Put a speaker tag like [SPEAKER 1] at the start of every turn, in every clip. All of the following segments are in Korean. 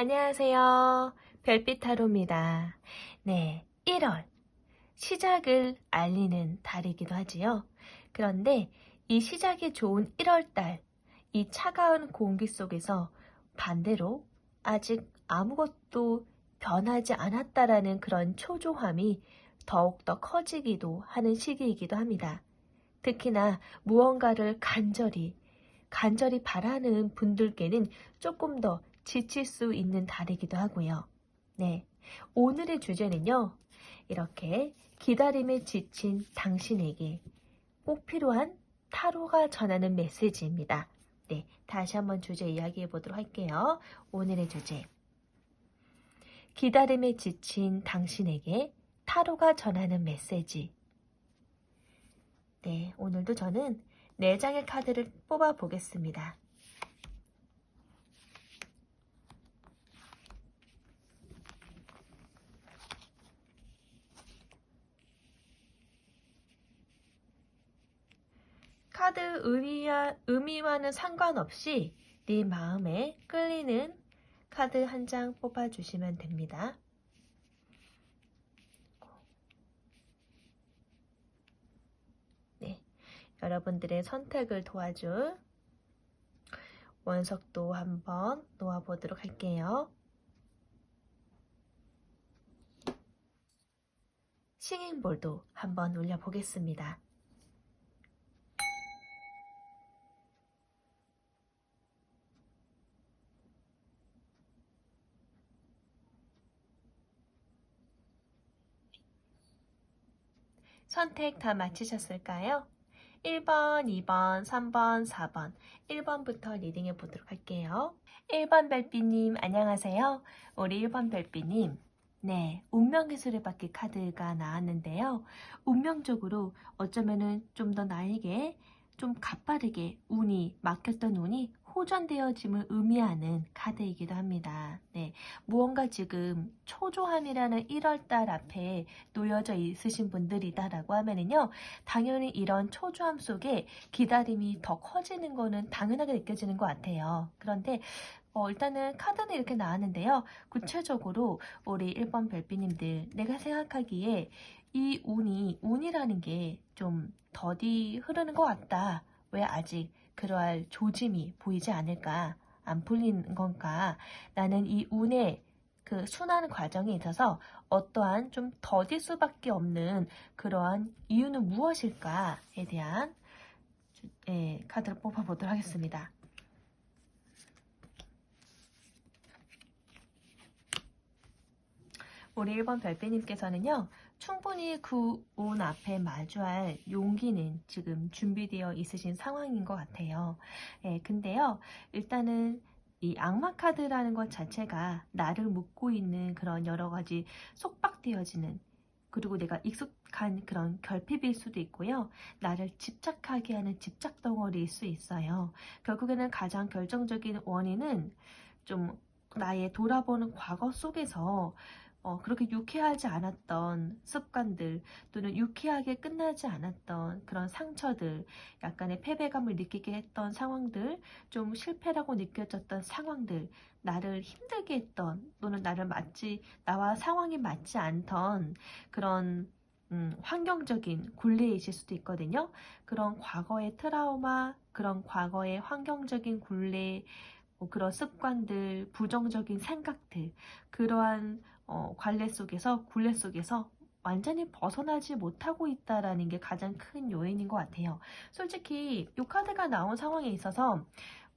[SPEAKER 1] 안녕하세요. 별빛 타로입니다. 네, 1월 시작을 알리는 달이기도 하지요. 그런데 이 시작이 좋은 1월달, 이 차가운 공기 속에서 반대로 아직 아무것도 변하지 않았다라는 그런 초조함이 더욱더 커지기도 하는 시기이기도 합니다. 특히나 무언가를 간절히 바라는 분들께는 조금 더 지칠 수 있는 달이기도 하고요. 네, 오늘의 주제는요. 이렇게 기다림에 지친 당신에게 꼭 필요한 타로가 전하는 메시지입니다. 네, 다시 한번 주제 이야기해 보도록 할게요. 오늘의 주제. 기다림에 지친 당신에게 타로가 전하는 메시지. 네, 오늘도 저는 4장의 카드를 뽑아 보겠습니다. 카드 의미와는 상관없이 네 마음에 끌리는 카드 한 장 뽑아주시면 됩니다. 네, 여러분들의 선택을 도와줄 원석도 한번 놓아보도록 할게요. 싱잉볼도 한번 올려보겠습니다. 선택 다 마치셨을까요? 1번, 2번, 3번, 4번, 1번부터 리딩해 보도록 할게요. 1번 별빛님 안녕하세요. 우리 1번 별빛님, 네, 운명의 수레바퀴 카드가 나왔는데요. 운명적으로 어쩌면은 좀 더 나에게 좀 가빠르게 막혔던 운이 호전되어짐을 의미하는 카드이기도 합니다. 네, 무언가 지금 초조함이라는 1월달 앞에 놓여져 있으신 분들이다라고 하면은요, 당연히 이런 초조함 속에 기다림이 더 커지는 거는 당연하게 느껴지는 것 같아요. 그런데 일단은 카드는 이렇게 나왔는데요. 구체적으로 우리 1번 별빛님들, 내가 생각하기에 이 운이라는 게 좀 더디 흐르는 것 같다. 왜 아직 그러할 조짐이 보이지 않을까? 안 풀리는 건가? 나는 이 운의 그 순환 과정에 있어서 어떠한 좀 더딜 수밖에 없는 그러한 이유는 무엇일까에 대한 카드를 뽑아보도록 하겠습니다. 우리 1번 별빛님께서는요, 충분히 그 운 앞에 마주할 용기는 지금 준비되어 있으신 상황인 것 같아요. 근데요, 일단은 이 악마 카드라는 것 자체가 나를 묶고 있는 그런 여러 가지 속박되어지는, 그리고 내가 익숙한 그런 결핍일 수도 있고요. 나를 집착하게 하는 집착 덩어리일 수 있어요. 결국에는 가장 결정적인 원인은 좀 나의 돌아보는 과거 속에서 그렇게 유쾌하지 않았던 습관들, 또는 유쾌하게 끝나지 않았던 그런 상처들, 약간의 패배감을 느끼게 했던 상황들, 좀 실패라고 느껴졌던 상황들, 나를 힘들게 했던, 또는 나와 상황이 맞지 않던 그런 환경적인 굴레이실 수도 있거든요. 그런 과거의 트라우마, 그런 과거의 환경적인 굴레, 그런 습관들, 부정적인 생각들, 그러한 굴레 속에서 완전히 벗어나지 못하고 있다라는 게 가장 큰 요인인 것 같아요. 솔직히 이 카드가 나온 상황에 있어서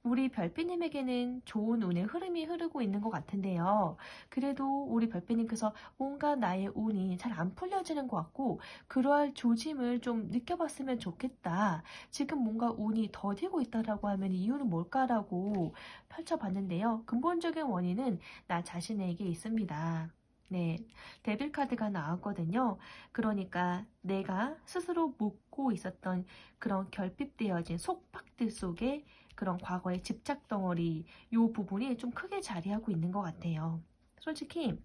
[SPEAKER 1] 우리 별빛님에게는 좋은 운의 흐름이 흐르고 있는 것 같은데요. 그래도 우리 별빛님께서 뭔가 나의 운이 잘 안 풀려지는 것 같고, 그러할 조짐을 좀 느껴봤으면 좋겠다. 지금 뭔가 운이 더디고 있다라고 하면 이유는 뭘까라고 펼쳐봤는데요. 근본적인 원인은 나 자신에게 있습니다. 네, 데빌 카드가 나왔거든요. 그러니까 내가 스스로 묻고 있었던 그런 결핍되어진 속박들 속에 그런 과거의 집착 덩어리, 이 부분이 좀 크게 자리하고 있는 것 같아요. 솔직히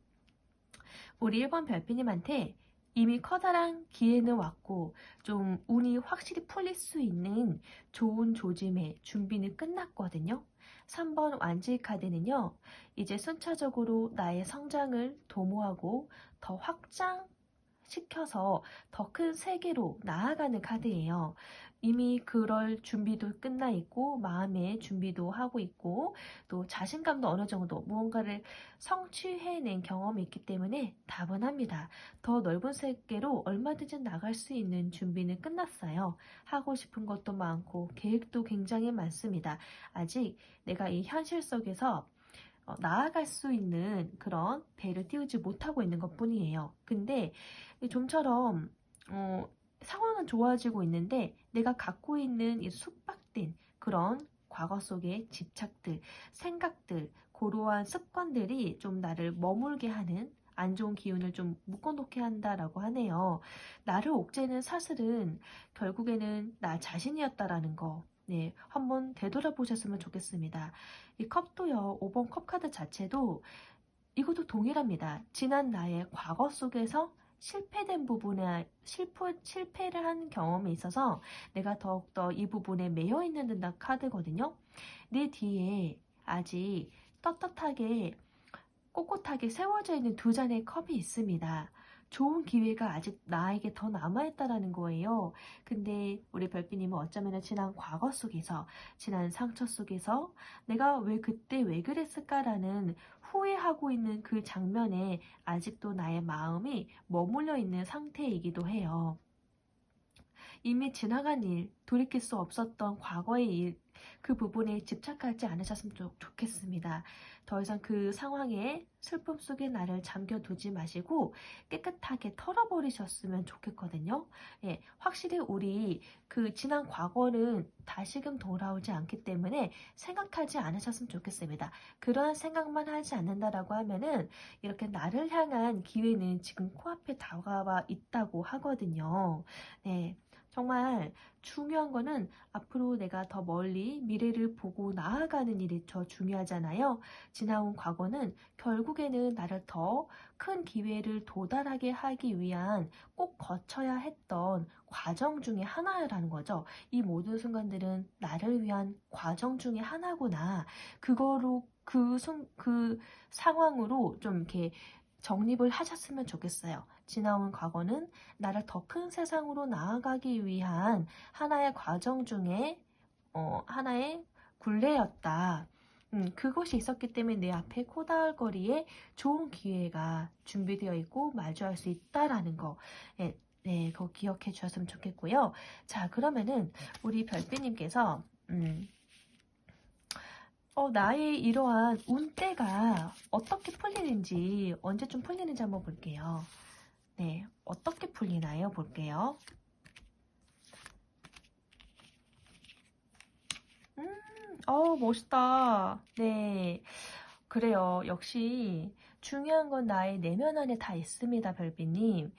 [SPEAKER 1] 우리 1번 별빛님한테 이미 커다란 기회는 왔고 좀 운이 확실히 풀릴 수 있는 좋은 조짐의 준비는 끝났거든요. 3번 완지 카드는요. 이제 순차적으로 나의 성장을 도모하고 더 확장시켜서 더 큰 세계로 나아가는 카드예요. 이미 그럴 준비도 끝나 있고 마음의 준비도 하고 있고 또 자신감도 어느 정도 무언가를 성취해낸 경험이 있기 때문에 다분합니다. 더 넓은 세계로 얼마든지 나갈 수 있는 준비는 끝났어요. 하고 싶은 것도 많고 계획도 굉장히 많습니다. 아직 내가 이 현실 속에서 나아갈 수 있는 그런 배를 띄우지 못하고 있는 것 뿐이에요. 근데 좀처럼 상황은 좋아지고 있는데 내가 갖고 있는 이 숙박된 그런 과거 속의 집착들, 생각들, 고루한 습관들이 좀 나를 머물게 하는 안 좋은 기운을 좀 묶어놓게 한다라고 하네요. 나를 옥죄는 사슬은 결국에는 나 자신이었다라는 거. 네, 한번 되돌아보셨으면 좋겠습니다. 이 컵도요, 5번 컵 카드 자체도 이것도 동일합니다. 지난 나의 과거 속에서 실패된 부분에 실패를 한 경험이 있어서 내가 더욱더 이 부분에 매여 있는 듯한 카드거든요. 내 뒤에 아직 떳떳하게 꼿꼿하게 세워져 있는 두 잔의 컵이 있습니다. 좋은 기회가 아직 나에게 더 남아있다라는 거예요. 근데 우리 별빛님은 어쩌면 지난 과거 속에서, 지난 상처 속에서 내가 왜 그때 왜 그랬을까라는 후회하고 있는 그 장면에 아직도 나의 마음이 머물러 있는 상태이기도 해요. 이미 지나간 일, 돌이킬 수 없었던 과거의 일, 그 부분에 집착하지 않으셨으면 좋겠습니다. 더 이상 그 상황에 슬픔 속에 나를 잠겨두지 마시고 깨끗하게 털어버리셨으면 좋겠거든요. 예, 확실히 우리 그 지난 과거는 다시금 돌아오지 않기 때문에 생각하지 않으셨으면 좋겠습니다. 그러한 생각만 하지 않는다라고 하면은 이렇게 나를 향한 기회는 지금 코앞에 다가와 있다고 하거든요. 네. 정말 중요한 거는 앞으로 내가 더 멀리 미래를 보고 나아가는 일이 더 중요하잖아요. 지나온 과거는 결국에는 나를 더 큰 기회를 도달하게 하기 위한 꼭 거쳐야 했던 과정 중에 하나라는 거죠. 이 모든 순간들은 나를 위한 과정 중에 하나구나. 그거로 그 상황으로 좀 이렇게 정립을 하셨으면 좋겠어요. 지나온 과거는 나를 더 큰 세상으로 나아가기 위한 하나의 과정 중에 하나의 굴레였다. 그것이 있었기 때문에 내 앞에 코다할거리에 좋은 기회가 준비되어 있고 마주할 수 있다라는 거. 네, 네, 그거 기억해 주셨으면 좋겠고요. 자, 그러면은 우리 별빛님께서 나의 이러한 운때가 어떻게 풀리는지, 언제쯤 풀리는지 한번 볼게요. 네, 어떻게 풀리나요? 볼게요. 멋있다. 네, 그래요. 역시 중요한 건 나의 내면 안에 다 있습니다, 별비님.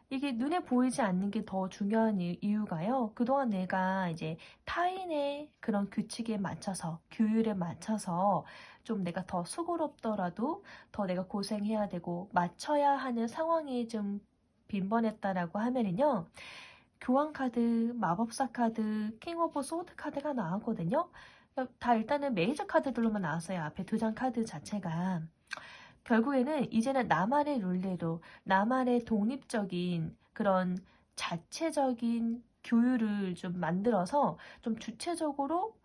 [SPEAKER 1] 이게 눈에 보이지 않는 게 더 중요한 이유가요. 그동안 내가 이제 타인의 그런 규칙에 맞춰서, 규율에 맞춰서 좀 내가 더 수고롭더라도 더 내가 고생해야 되고 맞춰야 하는 상황이 좀 빈번했다라고 하면은요. 교환 카드, 마법사 카드, 킹 오브 소드 카드가 나왔거든요. 다 일단은 메이저 카드들로만 나왔어요. 앞에 두 장 카드 자체가. 결국에는 이제는 나만의 룰대로 나만의 독립적인 그런 자체적인 교율을 좀 만들어서 좀 주체적으로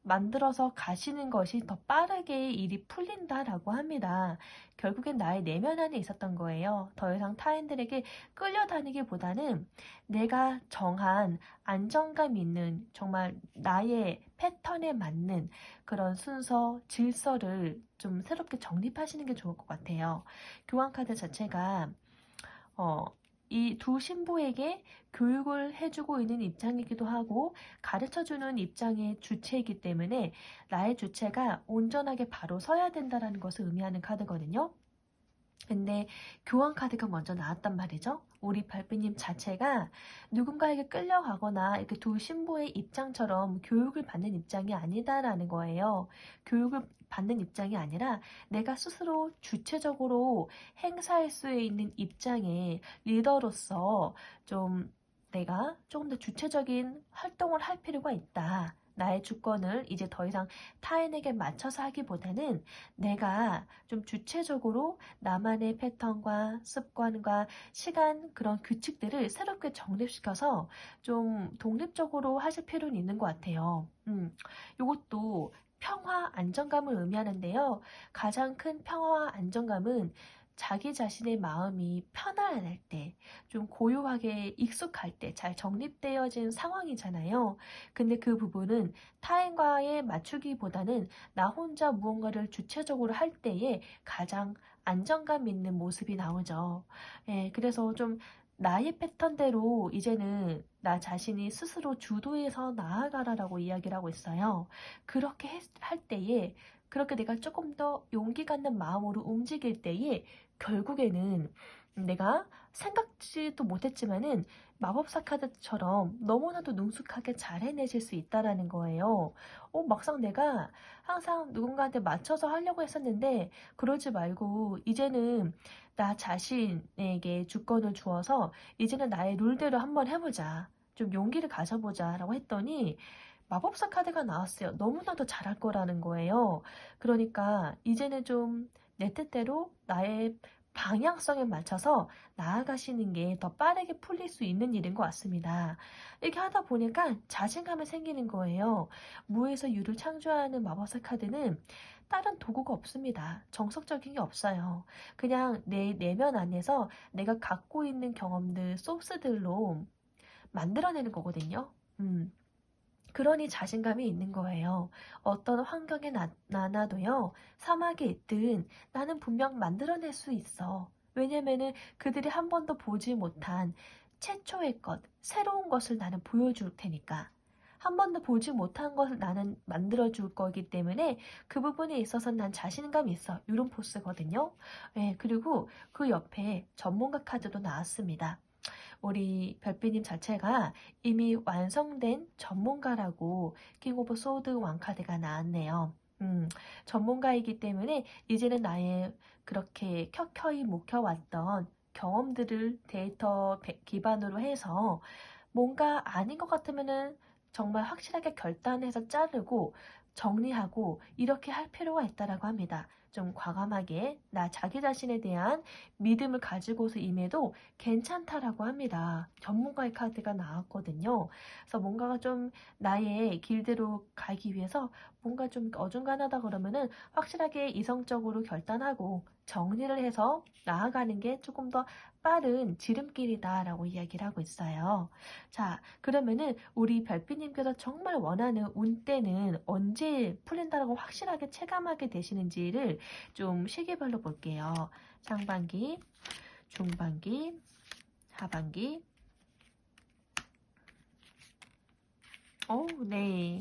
[SPEAKER 1] 만들어서 가시는 것이 더 빠르게 일이 풀린다라고 합니다. 결국엔 나의 내면 안에 있었던 거예요. 더 이상 타인들에게 끌려다니기보다는 내가 정한 안정감 있는 정말 나의 패턴에 맞는 그런 순서, 질서를 좀 새롭게 정립하시는 게 좋을 것 같아요. 교환카드 자체가 이 두 신부에게 교육을 해주고 있는 입장이기도 하고 가르쳐주는 입장의 주체이기 때문에 나의 주체가 온전하게 바로 서야 된다는 것을 의미하는 카드거든요. 근데 교환 카드가 먼저 나왔단 말이죠. 우리 별빛님 자체가 누군가에게 끌려가거나 이렇게 두 신부의 입장처럼 교육을 받는 입장이 아니다라는 거예요. 교육을 받는 입장이 아니라 내가 스스로 주체적으로 행사할 수 있는 입장의 리더로서 좀 내가 조금 더 주체적인 활동을 할 필요가 있다. 나의 주권을 이제 더 이상 타인에게 맞춰서 하기보다는 내가 좀 주체적으로 나만의 패턴과 습관과 시간 그런 규칙들을 새롭게 정립시켜서 좀 독립적으로 하실 필요는 있는 것 같아요. 이것도 평화, 안정감을 의미하는데요. 가장 큰 평화와 안정감은 자기 자신의 마음이 편안할 때, 좀 고요하게 익숙할 때 잘 정립되어진 상황이잖아요. 근데 그 부분은 타인과의 맞추기보다는 나 혼자 무언가를 주체적으로 할 때에 가장 안정감 있는 모습이 나오죠. 예, 그래서 좀 나의 패턴대로 이제는 나 자신이 스스로 주도해서 나아가라라고 이야기를 하고 있어요. 그렇게 할 때에, 그렇게 내가 조금 더 용기 갖는 마음으로 움직일 때에 결국에는 내가 생각지도 못했지만은 마법사 카드처럼 너무나도 능숙하게 잘 해내실 수 있다라는 거예요. 막상 내가 항상 누군가한테 맞춰서 하려고 했었는데 그러지 말고 이제는 나 자신에게 주권을 주어서 이제는 나의 룰대로 한번 해보자. 좀 용기를 가져보자 라고 했더니 마법사 카드가 나왔어요. 너무나도 잘할 거라는 거예요. 그러니까 이제는 좀 내 뜻대로 나의 방향성에 맞춰서 나아가시는 게 더 빠르게 풀릴 수 있는 일인 것 같습니다. 이렇게 하다 보니까 자신감이 생기는 거예요. 무에서 유를 창조하는 마법사 카드는 다른 도구가 없습니다. 정석적인 게 없어요. 그냥 내 내면 안에서 내가 갖고 있는 경험들, 소스들로 만들어내는 거거든요. 그러니 자신감이 있는 거예요. 어떤 환경에 나놔도요, 사막에 있든 나는 분명 만들어낼 수 있어. 왜냐면은 그들이 한 번도 보지 못한 최초의 것, 새로운 것을 나는 보여줄 테니까. 한 번도 보지 못한 것을 나는 만들어줄 거기 때문에 그 부분에 있어서 난 자신감이 있어. 이런 포스거든요. 네, 그리고 그 옆에 전문가 카드도 나왔습니다. 우리 별빛님 자체가 이미 완성된 전문가라고 킹 오브 소드 왕카드가 나왔네요. 전문가이기 때문에 이제는 나의 그렇게 켜켜이 묵혀왔던 경험들을 데이터 기반으로 해서 뭔가 아닌 것 같으면은 정말 확실하게 결단해서 자르고 정리하고 이렇게 할 필요가 있다라고 합니다. 좀 과감하게 나 자기 자신에 대한 믿음을 가지고서 임해도 괜찮다라고 합니다. 전문가의 카드가 나왔거든요. 그래서 뭔가가 좀 나의 길대로 가기 위해서 뭔가 좀 어중간하다 그러면은 확실하게 이성적으로 결단하고 정리를 해서 나아가는 게 조금 더 빠른 지름길이다라고 이야기를 하고 있어요. 자, 그러면은 우리 별빛님께서 정말 원하는 운때는 언제 풀린다라고 확실하게 체감하게 되시는지를 좀 시기별로 볼게요. 상반기, 중반기, 하반기. 네.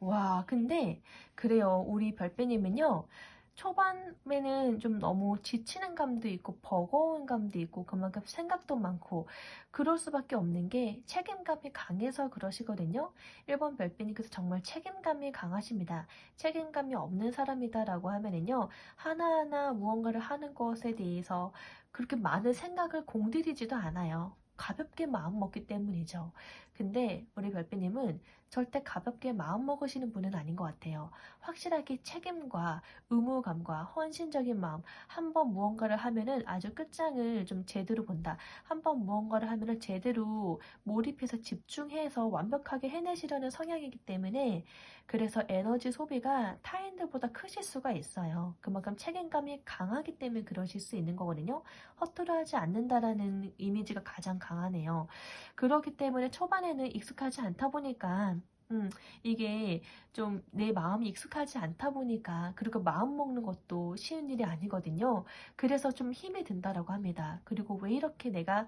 [SPEAKER 1] 와, 근데 그래요. 우리 별빼님은요. 초반에는 좀 너무 지치는 감도 있고 버거운 감도 있고 그만큼 생각도 많고 그럴 수밖에 없는 게 책임감이 강해서 그러시거든요. 1번 별빼님께서 정말 책임감이 강하십니다. 책임감이 없는 사람이다라고 하면은요. 하나하나 무언가를 하는 것에 대해서 그렇게 많은 생각을 공들이지도 않아요. 가볍게 마음 먹기 때문이죠. 근데 우리 별빼님은 절대 가볍게 마음 먹으시는 분은 아닌 것 같아요. 확실하게 책임과 의무감과 헌신적인 마음, 한번 무언가를 하면은 아주 끝장을 좀 제대로 본다. 한번 무언가를 하면은 제대로 몰입해서 집중해서 완벽하게 해내시려는 성향이기 때문에 그래서 에너지 소비가 타인들보다 크실 수가 있어요. 그만큼 책임감이 강하기 때문에 그러실 수 있는 거거든요. 허투루 하지 않는다라는 이미지가 가장 강하네요. 그렇기 때문에 초반에는 익숙하지 않다 보니까 이게 좀 내 마음이 익숙하지 않다 보니까 그리고 마음 먹는 것도 쉬운 일이 아니거든요. 그래서 좀 힘이 든다라고 합니다. 그리고 왜 이렇게 내가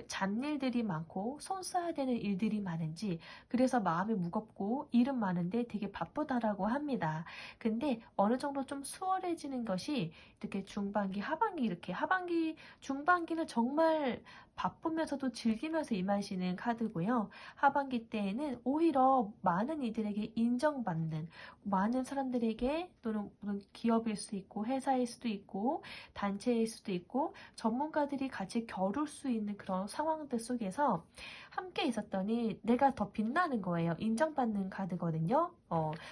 [SPEAKER 1] 잡일들이 많고 손 써야 되는 일들이 많은지 그래서 마음이 무겁고 일은 많은데 되게 바쁘다라고 합니다. 근데 어느 정도 좀 수월해지는 것이 이렇게 중반기, 하반기 이렇게 하반기, 중반기는 정말 바쁘면서도 즐기면서 임하시는 카드고요. 하반기 때에는 오히려 많은 이들에게 인정받는 많은 사람들에게 또는 기업일 수도 있고 회사일 수도 있고 단체일 수도 있고 전문가들이 같이 겨룰 수 있는 그런 상황들 속에서 함께 있었더니 내가 더 빛나는 거예요. 인정받는 카드거든요.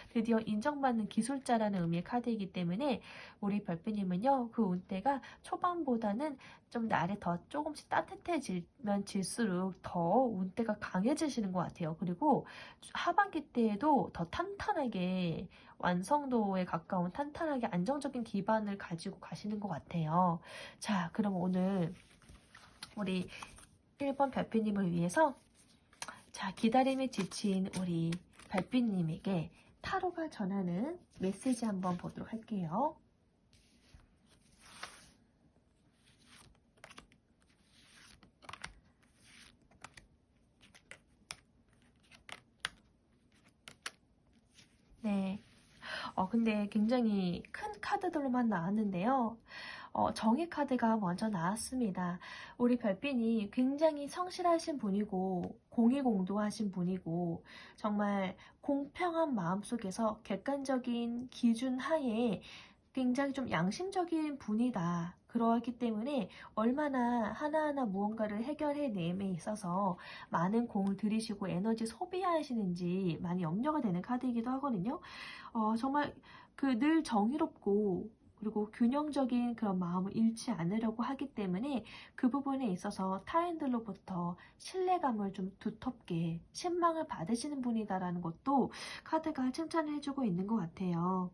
[SPEAKER 1] 드디어 인정받는 기술자라는 의미의 카드이기 때문에 우리 별빛님은요, 그 운대가 초반보다는 좀 날에 더 조금씩 따뜻해지면 질수록 더 운대가 강해지시는 것 같아요. 그리고 하반기 때에도 더 탄탄하게 완성도에 가까운 탄탄하게 안정적인 기반을 가지고 가시는 것 같아요. 자, 그럼 오늘 우리 1번 별빛님을 위해서 자, 기다림에 지친 우리 별빛님에게 타로가 전하는 메시지 한번 보도록 할게요. 네. 근데 굉장히 큰 카드들로만 나왔는데요. 정의 카드가 먼저 나왔습니다. 우리 별빛이 굉장히 성실하신 분이고 공의공도하신 분이고 정말 공평한 마음속에서 객관적인 기준 하에 굉장히 좀 양심적인 분이다. 그러기 때문에 얼마나 하나하나 무언가를 해결해내음에 있어서 많은 공을 들이시고 에너지 소비하시는지 많이 염려가 되는 카드이기도 하거든요. 정말 그 늘 정의롭고 그리고 균형적인 그런 마음을 잃지 않으려고 하기 때문에 그 부분에 있어서 타인들로부터 신뢰감을 좀 두텁게 신망을 받으시는 분이다라는 것도 카드가 칭찬을 해주고 있는 것 같아요.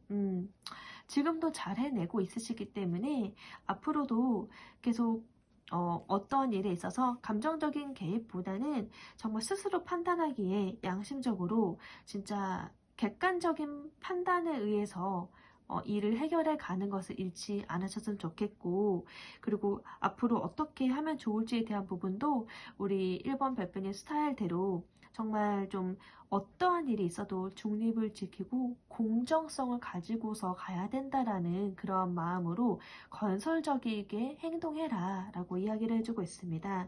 [SPEAKER 1] 지금도 잘 해내고 있으시기 때문에 앞으로도 계속 어떤 일에 있어서 감정적인 개입보다는 정말 스스로 판단하기에 양심적으로 진짜 객관적인 판단에 의해서 일을 해결해 가는 것을 잃지 않으셨으면 좋겠고, 그리고 앞으로 어떻게 하면 좋을지에 대한 부분도 우리 1번 별빛의 스타일대로 정말 좀 어떠한 일이 있어도 중립을 지키고 공정성을 가지고서 가야 된다라는 그런 마음으로 건설적이게 행동해라 라고 이야기를 해주고 있습니다.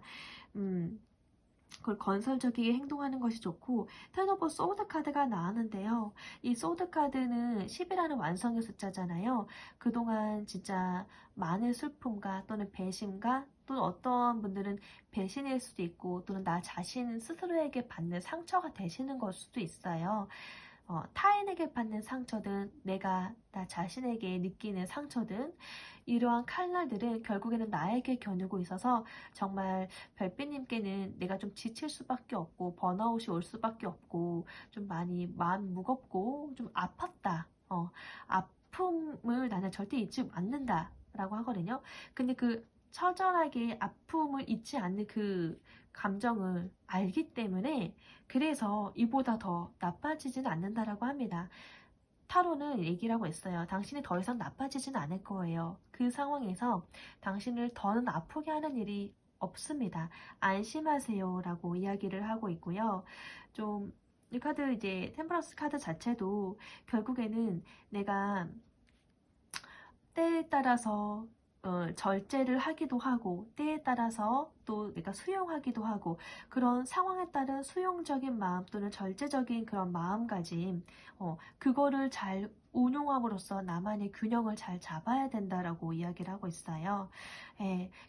[SPEAKER 1] 그걸 건설적이게 행동하는 것이 좋고, 텐 오브 소드 카드가 나왔는데요. 이 소드 카드는 10이라는 완성의 숫자잖아요. 그동안 진짜 많은 슬픔과 또는 배신과 또는 어떤 분들은 배신일 수도 있고 또는 나 자신 스스로에게 받는 상처가 되시는 걸 수도 있어요. 타인에게 받는 상처든 내가 나 자신에게 느끼는 상처든 이러한 칼날들은 결국에는 나에게 겨누고 있어서 정말 별빛님께는 내가 좀 지칠 수밖에 없고 번아웃이 올 수밖에 없고 좀 많이 마음 무겁고 좀 아팠다. 아픔을 나는 절대 잊지 않는다 라고 하거든요. 근데 그 처절하게 아픔을 잊지 않는 그 감정을 알기 때문에 그래서 이보다 더 나빠지지는 않는다라고 합니다. 타로는 얘기를 하고 있어요. 당신이 더 이상 나빠지진 않을 거예요. 그 상황에서 당신을 더는 아프게 하는 일이 없습니다. 안심하세요 라고 이야기를 하고 있고요. 좀 이 카드 이제 템퍼런스 카드 자체도 결국에는 내가 때에 따라서 절제를 하기도 하고 때에 따라서 또 내가 수용하기도 하고 그런 상황에 따른 수용적인 마음 또는 절제적인 그런 마음가짐 그거를 잘 운용함으로써 나만의 균형을 잘 잡아야 된다라고 이야기를 하고 있어요.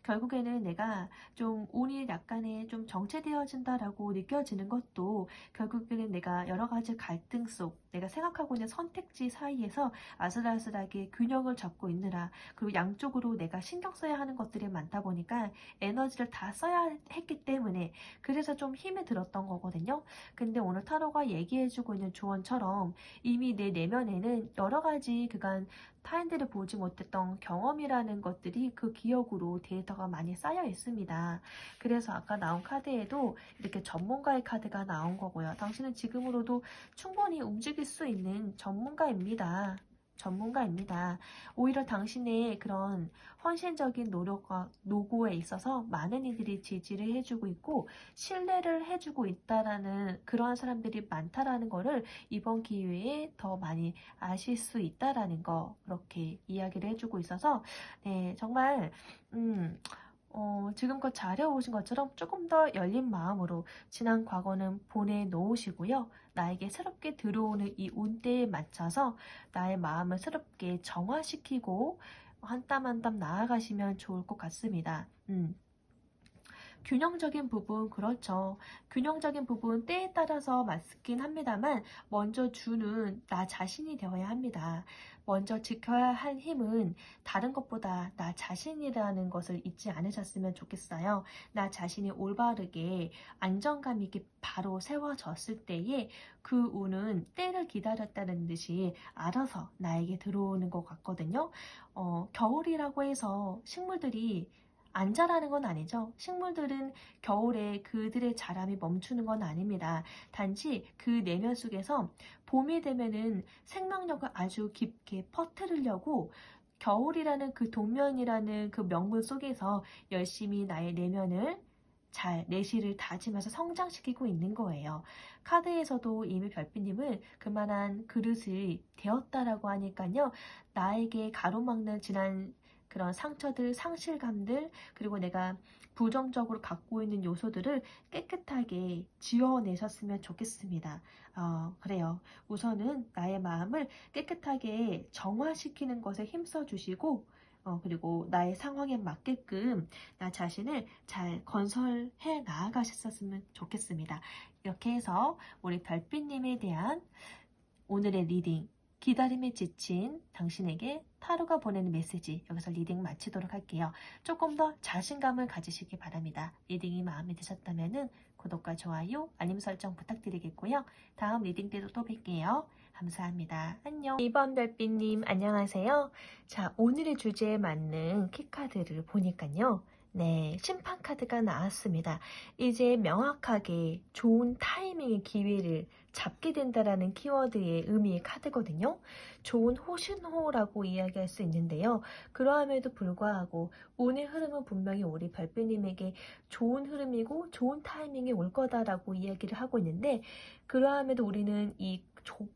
[SPEAKER 1] 결국에는 내가 좀 운이 약간의 좀 정체되어진다라고 느껴지는 것도 결국에는 내가 여러 가지 갈등 속 내가 생각하고 있는 선택지 사이에서 아슬아슬하게 균형을 잡고 있느라 그리고 양쪽으로 내가 신경 써야 하는 것들이 많다 보니까 에너지를 다 써야 했기 때문에 그래서 좀 힘이 들었던 거거든요. 근데 오늘 타로가 얘기해주고 있는 조언처럼 이미 내 내면에는 여러 가지 그간 타인들이 보지 못했던 경험이라는 것들이 그 기억으로 데이터가 많이 쌓여 있습니다. 그래서 아까 나온 카드에도 이렇게 전문가의 카드가 나온 거고요. 당신은 지금으로도 충분히 움직일 수 있는 전문가입니다. 전문가입니다. 오히려 당신의 그런 헌신적인 노력과 노고에 있어서 많은 이들이 지지를 해주고 있고 신뢰를 해주고 있다라는 그러한 사람들이 많다라는 거를 이번 기회에 더 많이 아실 수 있다라는 거 그렇게 이야기를 해주고 있어서 네 정말 지금껏 잘해오신 것처럼 조금 더 열린 마음으로 지난 과거는 보내놓으시고요. 나에게 새롭게 들어오는 이 운대에 맞춰서 나의 마음을 새롭게 정화시키고 한 땀 한 땀 나아가시면 좋을 것 같습니다. 균형적인 부분, 그렇죠. 균형적인 부분 때에 따라서 맞긴 합니다만 먼저 주는 나 자신이 되어야 합니다. 먼저 지켜야 할 힘은 다른 것보다 나 자신이라는 것을 잊지 않으셨으면 좋겠어요. 나 자신이 올바르게 안정감 있게 바로 세워졌을 때에 그 운은 때를 기다렸다는 듯이 알아서 나에게 들어오는 것 같거든요. 겨울이라고 해서 식물들이 안 자라는 건 아니죠. 식물들은 겨울에 그들의 자람이 멈추는 건 아닙니다. 단지 그 내면 속에서 봄이 되면은 생명력을 아주 깊게 퍼뜨리려고 겨울이라는 그 동면이라는 그 명분 속에서 열심히 나의 내면을 잘 내실을 다지면서 성장시키고 있는 거예요. 카드에서도 이미 별빛님은 그만한 그릇이 되었다라고 하니까요. 나에게 가로막는 지난 그런 상처들, 상실감들, 그리고 내가 부정적으로 갖고 있는 요소들을 깨끗하게 지워내셨으면 좋겠습니다. 그래요. 우선은 나의 마음을 깨끗하게 정화시키는 것에 힘써 주시고, 그리고 나의 상황에 맞게끔 나 자신을 잘 건설해 나아가셨으면 좋겠습니다. 이렇게 해서 우리 별빛님에 대한 오늘의 리딩, 기다림에 지친 당신에게 타로가 보내는 메시지, 여기서 리딩 마치도록 할게요. 조금 더 자신감을 가지시기 바랍니다. 리딩이 마음에 드셨다면 구독과 좋아요, 알림 설정 부탁드리겠고요. 다음 리딩 때도 또 뵐게요. 감사합니다. 안녕. 2번 별빛님 안녕하세요. 자, 오늘의 주제에 맞는 키카드를 보니까요. 네, 심판 카드가 나왔습니다. 이제 명확하게 좋은 타이밍의 기회를 잡게 된다라는 키워드의 의미의 카드거든요. 좋은 호신호라고 이야기할 수 있는데요. 그러함에도 불구하고 운의 흐름은 분명히 우리 별빛님에게 좋은 흐름이고 좋은 타이밍이 올 거다라고 이야기를 하고 있는데, 그러함에도 우리는 이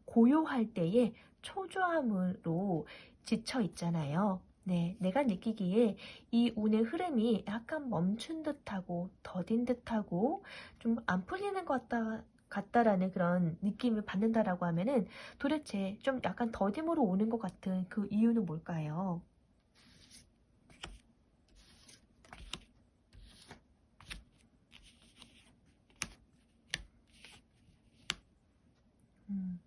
[SPEAKER 1] 고요할 때에 초조함으로 지쳐 있잖아요. 네, 내가 느끼기에 이 운의 흐름이 약간 멈춘 듯하고 더딘 듯하고 좀 안 풀리는 것 같다라는 그런 느낌을 받는다라고 하면은 도대체 좀 약간 더딤으로 오는 것 같은 그 이유는 뭘까요? 음.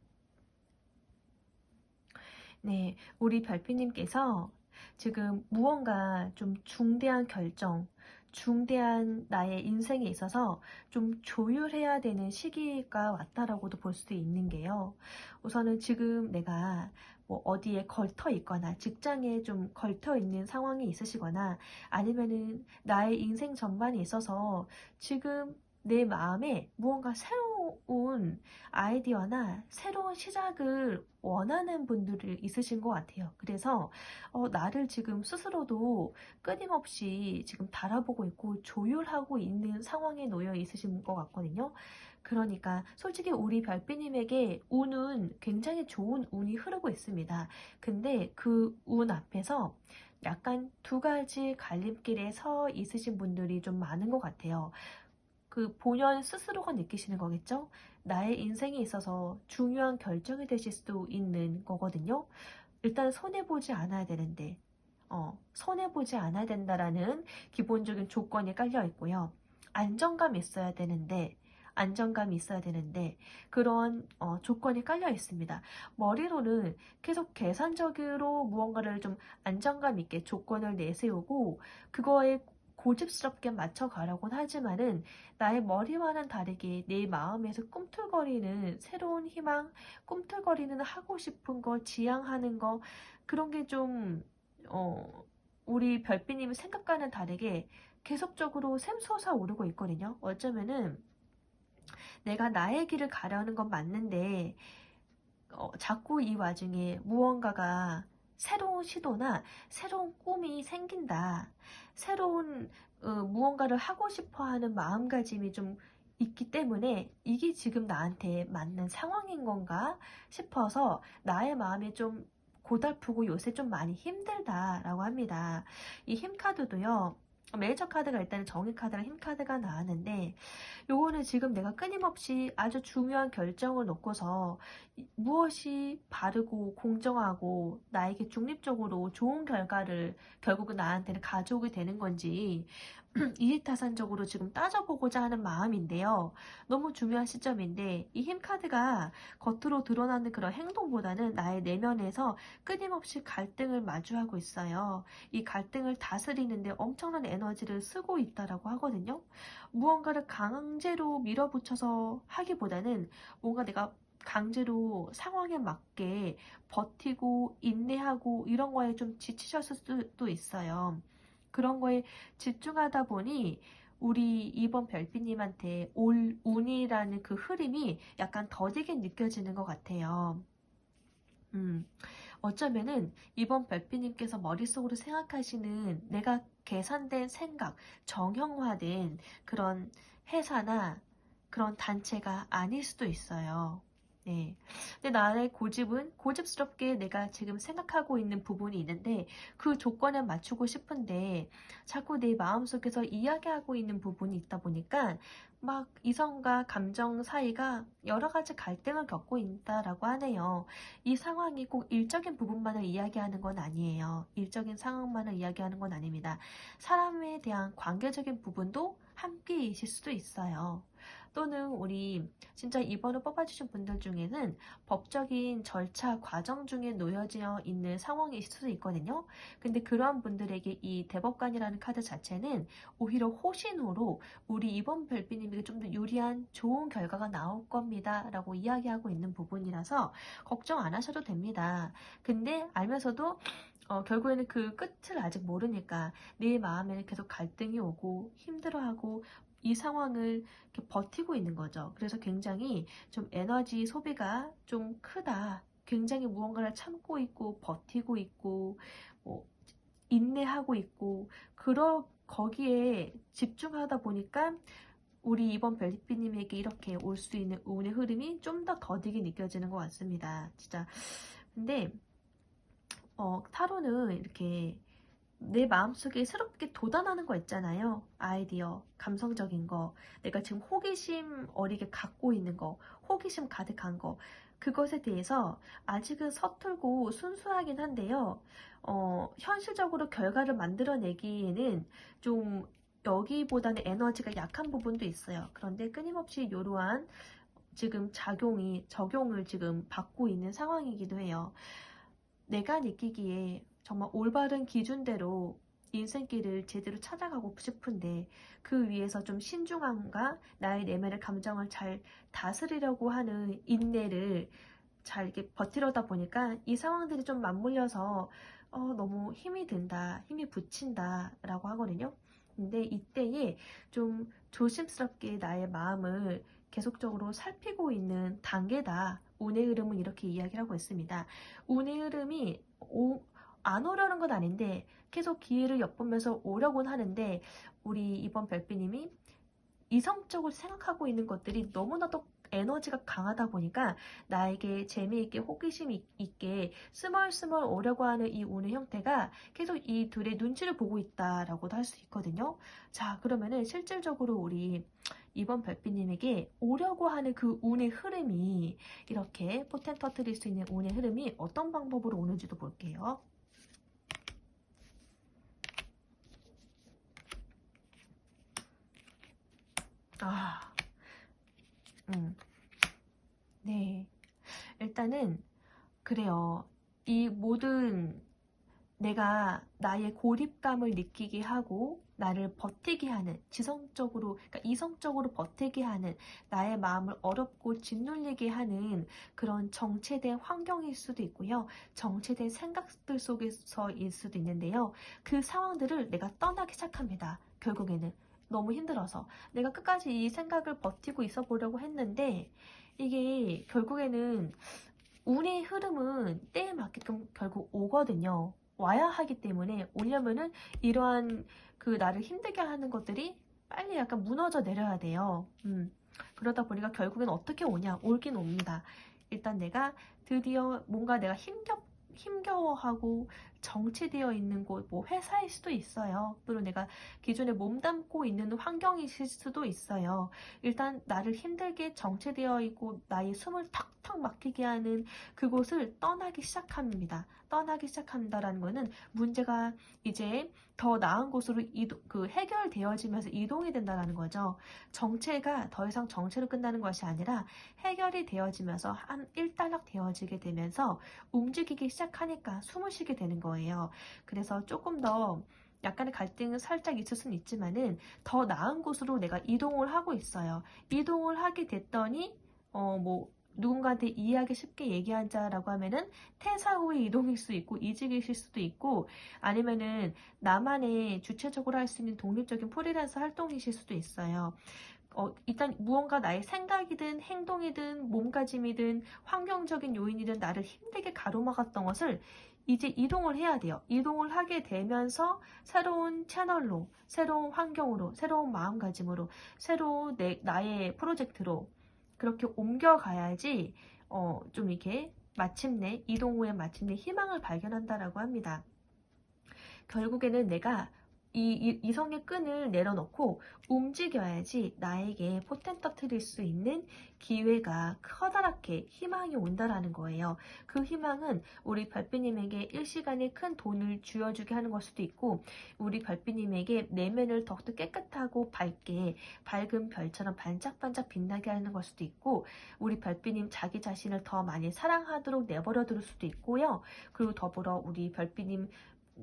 [SPEAKER 1] 네, 우리 별빛님께서 지금 무언가 좀 중대한 결정, 중대한 나의 인생에 있어서 좀 조율해야 되는 시기가 왔다라고도 볼 수도 있는 게요. 우선은 지금 내가 뭐 어디에 걸터 있거나 직장에 좀 걸터 있는 상황이 있으시거나 아니면은 나의 인생 전반에 있어서 지금 내 마음에 무언가 새로운 아이디어나 새로운 시작을 원하는 분들이 있으신 것 같아요. 그래서 나를 지금 스스로도 끊임없이 지금 바라보고 있고 조율하고 있는 상황에 놓여 있으신 것 같거든요. 그러니까 솔직히 우리 별빛님에게 운은 굉장히 좋은 운이 흐르고 있습니다. 근데 그 운 앞에서 약간 두 가지 갈림길에 서 있으신 분들이 좀 많은 것 같아요. 그 본연 스스로가 느끼시는 거겠죠? 나의 인생에 있어서 중요한 결정이 되실 수도 있는 거거든요. 일단 손해보지 않아야 되는데, 손해보지 않아야 된다라는 기본적인 조건이 깔려 있고요. 안정감이 있어야 되는데, 안정감이 있어야 되는데, 그런 조건이 깔려 있습니다. 머리로는 계속 계산적으로 무언가를 좀 안정감 있게 조건을 내세우고, 그거에 고집스럽게 맞춰가려고는 하지만은 나의 머리와는 다르게 내 마음에서 꿈틀거리는 새로운 희망, 꿈틀거리는 하고 싶은 거, 지향하는 거, 그런 게 좀, 우리 별빛님의 생각과는 다르게 계속적으로 샘솟아 오르고 있거든요. 어쩌면은 내가 나의 길을 가려는 건 맞는데, 자꾸 이 와중에 무언가가 새로운 시도나 새로운 꿈이 생긴다. 새로운 무언가를 하고 싶어 하는 마음가짐이 좀 있기 때문에 이게 지금 나한테 맞는 상황인 건가 싶어서 나의 마음이 좀 고달프고 요새 좀 많이 힘들다라고 합니다. 이 힘카드도요. 메이저 카드가 일단 정의 카드랑 힘 카드가 나왔는데 요거는 지금 내가 끊임없이 아주 중요한 결정을 놓고서 무엇이 바르고 공정하고 나에게 중립적으로 좋은 결과를 결국은 나한테는 가져오게 되는 건지 이익타산적으로 지금 따져보고자 하는 마음인데요. 너무 중요한 시점인데 이 힘카드가 겉으로 드러나는 그런 행동보다는 나의 내면에서 끊임없이 갈등을 마주하고 있어요. 이 갈등을 다스리는데 엄청난 에너지를 쓰고 있다라고 하거든요. 무언가를 강제로 밀어붙여서 하기보다는 뭔가 내가 강제로 상황에 맞게 버티고 인내하고 이런 거에 좀 지치셨을 수도 있어요. 그런 거에 집중하다 보니 우리 이번 별빛님한테 올 운이라는 그 흐름이 약간 더디게 느껴지는 것 같아요. 어쩌면은 이번 별빛님께서 머릿속으로 생각하시는 내가 계산된 생각, 정형화된 그런 회사나 그런 단체가 아닐 수도 있어요. 네. 근데 나의 고집은 고집스럽게 내가 지금 생각하고 있는 부분이 있는데 그 조건에 맞추고 싶은데 자꾸 내 마음속에서 이야기하고 있는 부분이 있다 보니까 막 이성과 감정 사이가 여러 가지 갈등을 겪고 있다라고 하네요. 이 상황이 꼭 일적인 부분만을 이야기하는 건 아니에요. 일적인 상황만을 이야기하는 건 아닙니다. 사람에 대한 관계적인 부분도 함께 있을 수도 있어요. 또는 우리 진짜 이번을 뽑아주신 분들 중에는 법적인 절차 과정 중에 놓여져 있는 상황일 수도 있거든요. 근데 그러한 분들에게 이 대법관이라는 카드 자체는 오히려 호신호로 우리 이번 별빛님에게 좀 더 유리한 좋은 결과가 나올 겁니다 라고 이야기하고 있는 부분이라서 걱정 안 하셔도 됩니다. 근데 알면서도 결국에는 그 끝을 아직 모르니까 내 마음에는 계속 갈등이 오고 힘들어하고 이 상황을 이렇게 버티고 있는 거죠. 그래서 굉장히 좀 에너지 소비가 좀 크다. 굉장히 무언가를 참고 있고 버티고 있고 뭐 인내하고 있고 거기에 집중하다 보니까 우리 이번 별빛님에게 이렇게 올 수 있는 운의 흐름이 좀 더 더디게 느껴지는 것 같습니다. 진짜. 근데 타로는 이렇게 내 마음속에 새롭게 돋아나는 거 있잖아요. 아이디어, 감성적인 거, 내가 지금 호기심 어리게 갖고 있는 거, 호기심 가득한 거, 그것에 대해서 아직은 서툴고 순수하긴 한데요. 현실적으로 결과를 만들어내기에는 좀 여기보다는 에너지가 약한 부분도 있어요. 그런데 끊임없이 이러한 지금 적용을 지금 받고 있는 상황이기도 해요. 내가 느끼기에 정말 올바른 기준대로 인생길을 제대로 찾아가고 싶은데 그 위에서 좀 신중함과 나의 내면의 감정을 잘 다스리려고 하는 인내를 잘 이렇게 버티려다 보니까 이 상황들이 좀 맞물려서 너무 힘이 든다, 힘이 붙인다 라고 하거든요. 근데 이때에 좀 조심스럽게 나의 마음을 계속적으로 살피고 있는 단계다. 운의 흐름은 이렇게 이야기를 하고 있습니다. 운의 흐름이 안 오려는 건 아닌데 계속 기회를 엿보면서 오려고는 하는데 우리 이번 별빛님이 이성적으로 생각하고 있는 것들이 너무나도 에너지가 강하다 보니까 나에게 재미있게 호기심 있게 스멀스멀 오려고 하는 이 운의 형태가 계속 이 둘의 눈치를 보고 있다라고도 할 수 있거든요. 자, 그러면은 실질적으로 우리 이번 별빛님에게 오려고 하는 그 운의 흐름이 이렇게 포텐 터뜨릴 수 있는 운의 흐름이 어떤 방법으로 오는지도 볼게요. 네. 일단은 그래요. 이 모든 내가 나의 고립감을 느끼게 하고 나를 버티게 하는 그러니까 이성적으로 버티게 하는 나의 마음을 어렵고 짓눌리게 하는 그런 정체된 환경일 수도 있고요. 정체된 생각들 속에서일 수도 있는데요. 그 상황들을 내가 떠나기 시작합니다. 결국에는 너무 힘들어서 내가 끝까지 이 생각을 버티고 있어 보려고 했는데 이게 결국에는 운의 흐름은 때에 맞게끔 결국 오거든요. 와야 하기 때문에 오려면은 이러한 그 나를 힘들게 하는 것들이 빨리 약간 무너져 내려야 돼요. 그러다 보니까 결국엔 어떻게 오냐? 올긴 옵니다. 일단 내가 드디어 뭔가 내가 힘겨워하고 정체되어 있는 곳, 뭐 회사일 수도 있어요. 또는 내가 기존에 몸담고 있는 환경이실 수도 있어요. 일단 나를 힘들게 정체되어 있고 나의 숨을 턱턱 막히게 하는 그곳을 떠나기 시작합니다. 떠나기 시작한다라는 거는 문제가 이제 더 나은 곳으로 해결되어지면서 이동이 된다는 거죠. 정체가 더 이상 정체로 끝나는 것이 아니라 해결이 되어지면서 한 일단락 되어지게 되면서 움직이기 시작하니까 숨을 쉬게 되는 거예요. 그래서 조금 더 약간의 갈등은 살짝 있을 수는 있지만은 더 나은 곳으로 내가 이동을 하고 있어요. 이동을 하게 됐더니 뭐 누군가한테 이해하기 쉽게 얘기하자라고 하면은 퇴사 후의 이동일 수 있고 이직이실 수도 있고 아니면은 나만의 주체적으로 할 수 있는 독립적인 프리랜서 활동이실 수도 있어요. 일단 무언가 나의 생각이든 행동이든 몸가짐이든 환경적인 요인이든 나를 힘들게 가로막았던 것을 이제 이동을 해야 돼요. 이동을 하게 되면서 새로운 채널로, 새로운 환경으로, 새로운 마음가짐으로, 새로운 나의 프로젝트로 그렇게 옮겨가야지 좀 이렇게 마침내 이동 후에 마침내 희망을 발견한다라고 합니다. 결국에는 내가 이 이성의 끈을 내려놓고 움직여야지 나에게 포텐 터뜨릴 수 있는 기회가 커다랗게 희망이 온다라는 거예요. 그 희망은 우리 별빛님에게 일시간에 큰 돈을 쥐어주게 하는 걸 수도 있고 우리 별빛님에게 내면을 더욱더 깨끗하고 밝게 밝은 별처럼 반짝반짝 빛나게 하는 걸 수도 있고 우리 별빛님 자기 자신을 더 많이 사랑하도록 내버려 둘 수도 있고요. 그리고 더불어 우리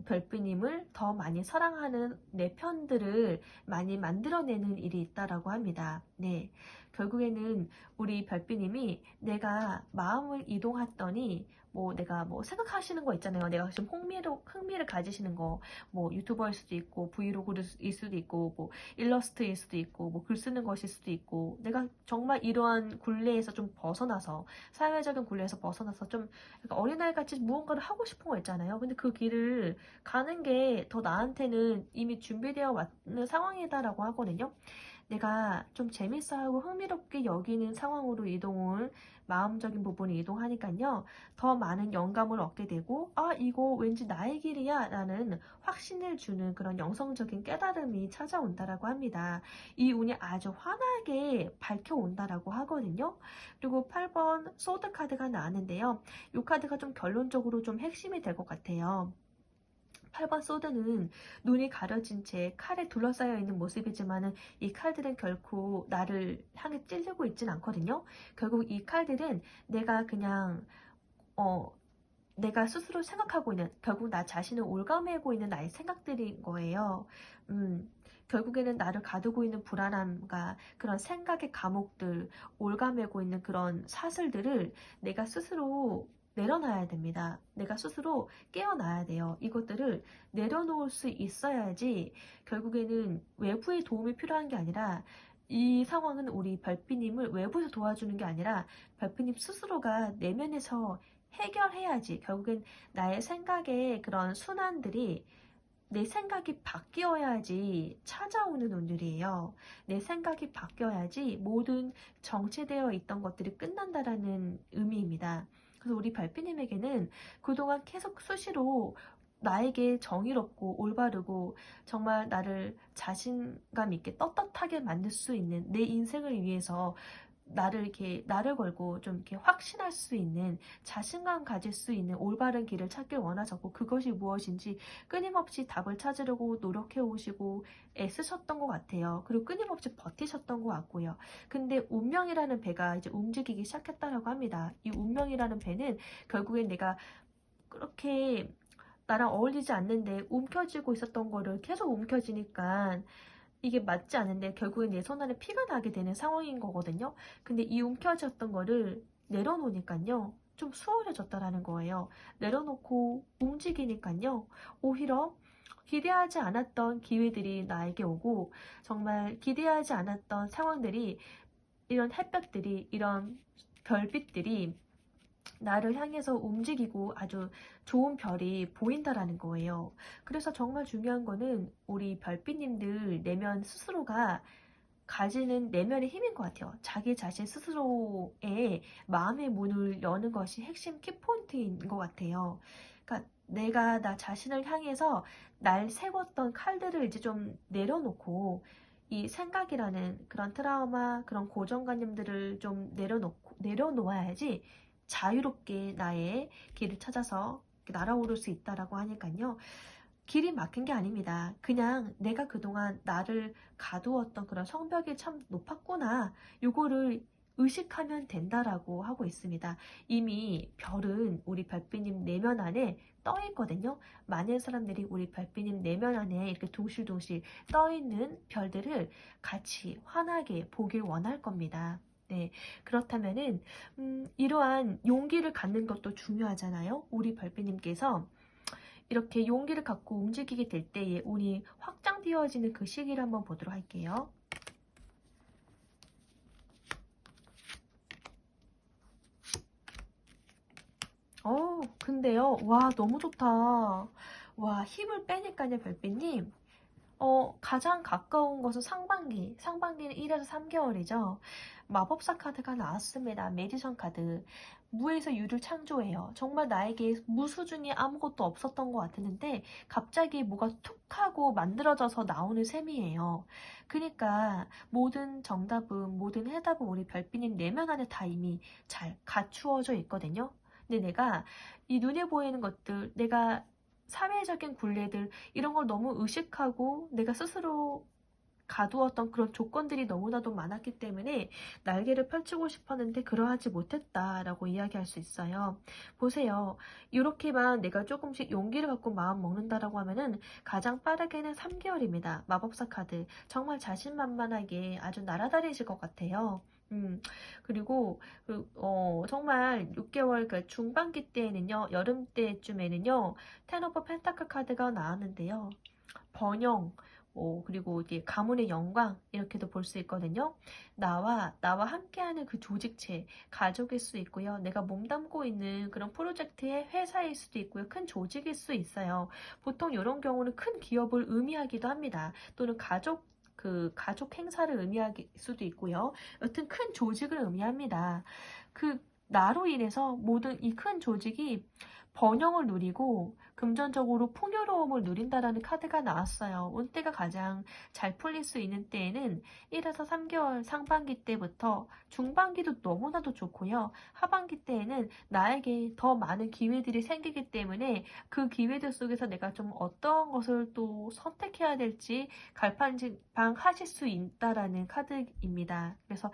[SPEAKER 1] 별빛님을 더 많이 사랑하는 내 편들을 많이 만들어내는 일이 있다라고 합니다. 네, 결국에는 우리 별빛님이 내가 마음을 이동했더니 내가 생각하시는 거 있잖아요. 내가 지금 흥미를 가지시는 거, 유튜버일 수도 있고, 브이로그일 수도 있고, 일러스트일 수도 있고, 글 쓰는 것일 수도 있고, 내가 정말 이러한 굴레에서 좀 벗어나서, 사회적인 굴레에서 벗어나서 좀 어린아이같이 무언가를 하고 싶은 거 있잖아요. 근데 그 길을 가는 게 더 나한테는 이미 준비되어 왔는 상황이다라고 하거든요. 내가 좀 재밌어하고 흥미롭게 여기는 상황으로 마음적인 부분이 이동하니까요. 더 많은 영감을 얻게 되고 이거 왠지 나의 길이야 라는 확신을 주는 그런 영성적인 깨달음이 찾아온다라고 합니다. 이 운이 아주 환하게 밝혀온다라고 하거든요. 그리고 8번 소드 카드가 나왔는데요. 이 카드가 좀 결론적으로 좀 핵심이 될 것 같아요. 8번 소드는 눈이 가려진 채 칼에 둘러싸여 있는 모습이지만 이 칼들은 결코 나를 향해 찔리고 있진 않거든요. 결국 이 칼들은 내가 그냥 내가 스스로 생각하고 있는 결국 나 자신을 올가매고 있는 나의 생각들인 거예요. 결국에는 나를 가두고 있는 불안함과 그런 생각의 감옥들, 올가매고 있는 그런 사슬들을 내가 스스로 내려놔야 됩니다. 내가 스스로 깨어나야 돼요. 이것들을 내려놓을 수 있어야지 결국에는 외부의 도움이 필요한 게 아니라 이 상황은 우리 별빛님을 외부에서 도와주는 게 아니라 별빛님 스스로가 내면에서 해결해야지 결국엔 나의 생각의 그런 순환들이 내 생각이 바뀌어야지 찾아오는 운들이에요. 내 생각이 바뀌어야지 모든 정체되어 있던 것들이 끝난다라는 의미입니다. 그래서 우리 별빛님에게는 그동안 계속 수시로 나에게 정의롭고 올바르고 정말 나를 자신감 있게 떳떳하게 만들 수 있는 내 인생을 위해서 나를 걸고 좀 이렇게 확신할 수 있는 자신감 가질 수 있는 올바른 길을 찾길 원하셨고 그것이 무엇인지 끊임없이 답을 찾으려고 노력해 오시고 애쓰셨던 것 같아요. 그리고 끊임없이 버티셨던 것 같고요. 근데 운명이라는 배가 이제 움직이기 시작했다라고 합니다. 이 운명이라는 배는 결국엔 내가 그렇게 나랑 어울리지 않는데 움켜쥐고 있었던 거를 계속 움켜쥐니까 이게 맞지 않은데 결국엔 내 손 안에 피가 나게 되는 상황인 거거든요. 근데 이 움켜쥐었던 거를 내려놓으니까요. 좀 수월해졌다라는 거예요. 내려놓고 움직이니까요. 오히려 기대하지 않았던 기회들이 나에게 오고 정말 기대하지 않았던 상황들이 이런 햇볕들이 이런 별빛들이 나를 향해서 움직이고 아주 좋은 별이 보인다라는 거예요. 그래서 정말 중요한 거는 우리 별빛님들 내면 스스로가 가지는 내면의 힘인 것 같아요. 자기 자신 스스로의 마음의 문을 여는 것이 핵심 키포인트인 것 같아요. 그러니까 내가 나 자신을 향해서 날 세웠던 칼들을 이제 좀 내려놓고 이 생각이라는 그런 트라우마, 그런 고정관념들을 좀 내려놓아야지 자유롭게 나의 길을 찾아서 날아오를 수 있다라고 하니까요. 길이 막힌 게 아닙니다. 그냥 내가 그동안 나를 가두었던 그런 성벽이 참 높았구나. 요거를 의식하면 된다라고 하고 있습니다. 이미 별은 우리 별빛님 내면 안에 떠 있거든요. 많은 사람들이 우리 별빛님 내면 안에 이렇게 둥실둥실 떠 있는 별들을 같이 환하게 보길 원할 겁니다. 네, 그렇다면은 이러한 용기를 갖는 것도 중요하잖아요. 우리 별빛님께서 이렇게 용기를 갖고 움직이게 될 때에 운이 확장되어지는 그 시기를 한번 보도록 할게요. 근데요. 와, 너무 좋다. 와, 힘을 빼니까요, 별빛님. 가장 가까운 것은 상반기는 1에서 3개월이죠. 마법사 카드가 나왔습니다. 매지션 카드. 무에서 유를 창조해요. 정말 나에게 무 수준이 아무것도 없었던 것 같았는데 갑자기 뭐가 툭 하고 만들어져서 나오는 셈이에요. 그러니까 모든 정답은, 모든 해답은 우리 별빛님 내면 안에 다 이미 잘 갖추어져 있거든요. 근데 내가 이 눈에 보이는 것들, 내가 사회적인 굴레들 이런 걸 너무 의식하고 내가 스스로 가두었던 그런 조건들이 너무나도 많았기 때문에 날개를 펼치고 싶었는데 그러하지 못했다라고 이야기할 수 있어요. 보세요. 이렇게만 내가 조금씩 용기를 갖고 마음 먹는다라고 하면은 가장 빠르게는 3개월입니다. 마법사 카드. 정말 자신만만하게 아주 날아다니실 것 같아요. 그리고 정말 6개월 그 중반기 때에는요, 여름 때쯤에는요, 텐 오브 펜타클 카드가 나왔는데요. 번영, 그리고 이게 가문의 영광 이렇게도 볼 수 있거든요. 나와 함께하는 그 조직체, 가족일 수 있고요. 내가 몸담고 있는 그런 프로젝트의 회사일 수도 있고요. 큰 조직일 수 있어요. 보통 이런 경우는 큰 기업을 의미하기도 합니다. 또는 가족 행사를 의미할 수도 있고요. 여튼 큰 조직을 의미합니다. 나로 인해서 모든 이 큰 조직이 번영을 누리고 금전적으로 풍요로움을 누린다라는 카드가 나왔어요. 운때가 가장 잘 풀릴 수 있는 때에는 1에서 3개월 상반기 때부터 중반기도 너무나도 좋고요. 하반기 때에는 나에게 더 많은 기회들이 생기기 때문에 그 기회들 속에서 내가 좀 어떤 것을 또 선택해야 될지 갈팡하실 수 있다라는 카드입니다. 그래서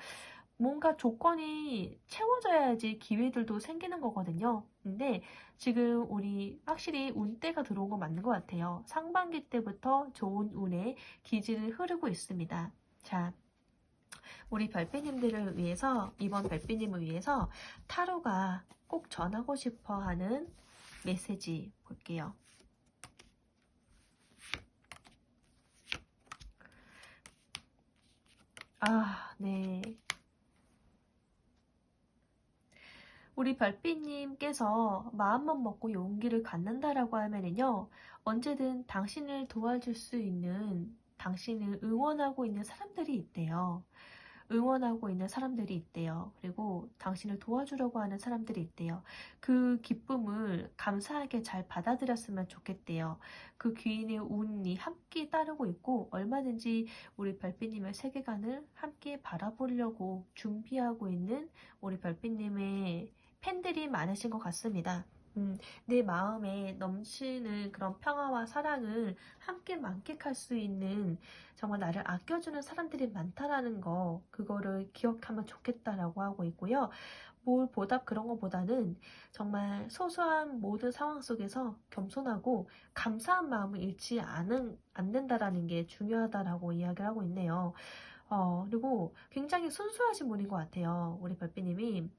[SPEAKER 1] 뭔가 조건이 채워져야지 기회들도 생기는 거거든요. 근데 지금 우리 확실히 운때가 들어온 거 맞는 것 같아요. 상반기 때부터 좋은 운의 기질을 흐르고 있습니다. 자, 우리 별빛님들을 위해서, 이번 별빛님을 위해서 타로가 꼭 전하고 싶어 하는 메시지 볼게요. 네. 우리 별빛님께서 마음만 먹고 용기를 갖는다라고 하면은요, 언제든 당신을 도와줄 수 있는, 당신을 응원하고 있는 사람들이 있대요. 응원하고 있는 사람들이 있대요. 그리고 당신을 도와주려고 하는 사람들이 있대요. 그 기쁨을 감사하게 잘 받아들였으면 좋겠대요. 그 귀인의 운이 함께 따르고 있고 얼마든지 우리 별빛님의 세계관을 함께 바라보려고 준비하고 있는 우리 별빛님의 팬들이 많으신 것 같습니다. 내 마음에 넘치는 그런 평화와 사랑을 함께 만끽할 수 있는 정말 나를 아껴주는 사람들이 많다라는 거, 그거를 기억하면 좋겠다라고 하고 있고요. 뭘 보답 그런 것보다는 정말 소소한 모든 상황 속에서 겸손하고 감사한 마음을 잃지 않는다라는 게 중요하다라고 이야기를 하고 있네요. 그리고 굉장히 순수하신 분인 것 같아요. 우리 별빛님이.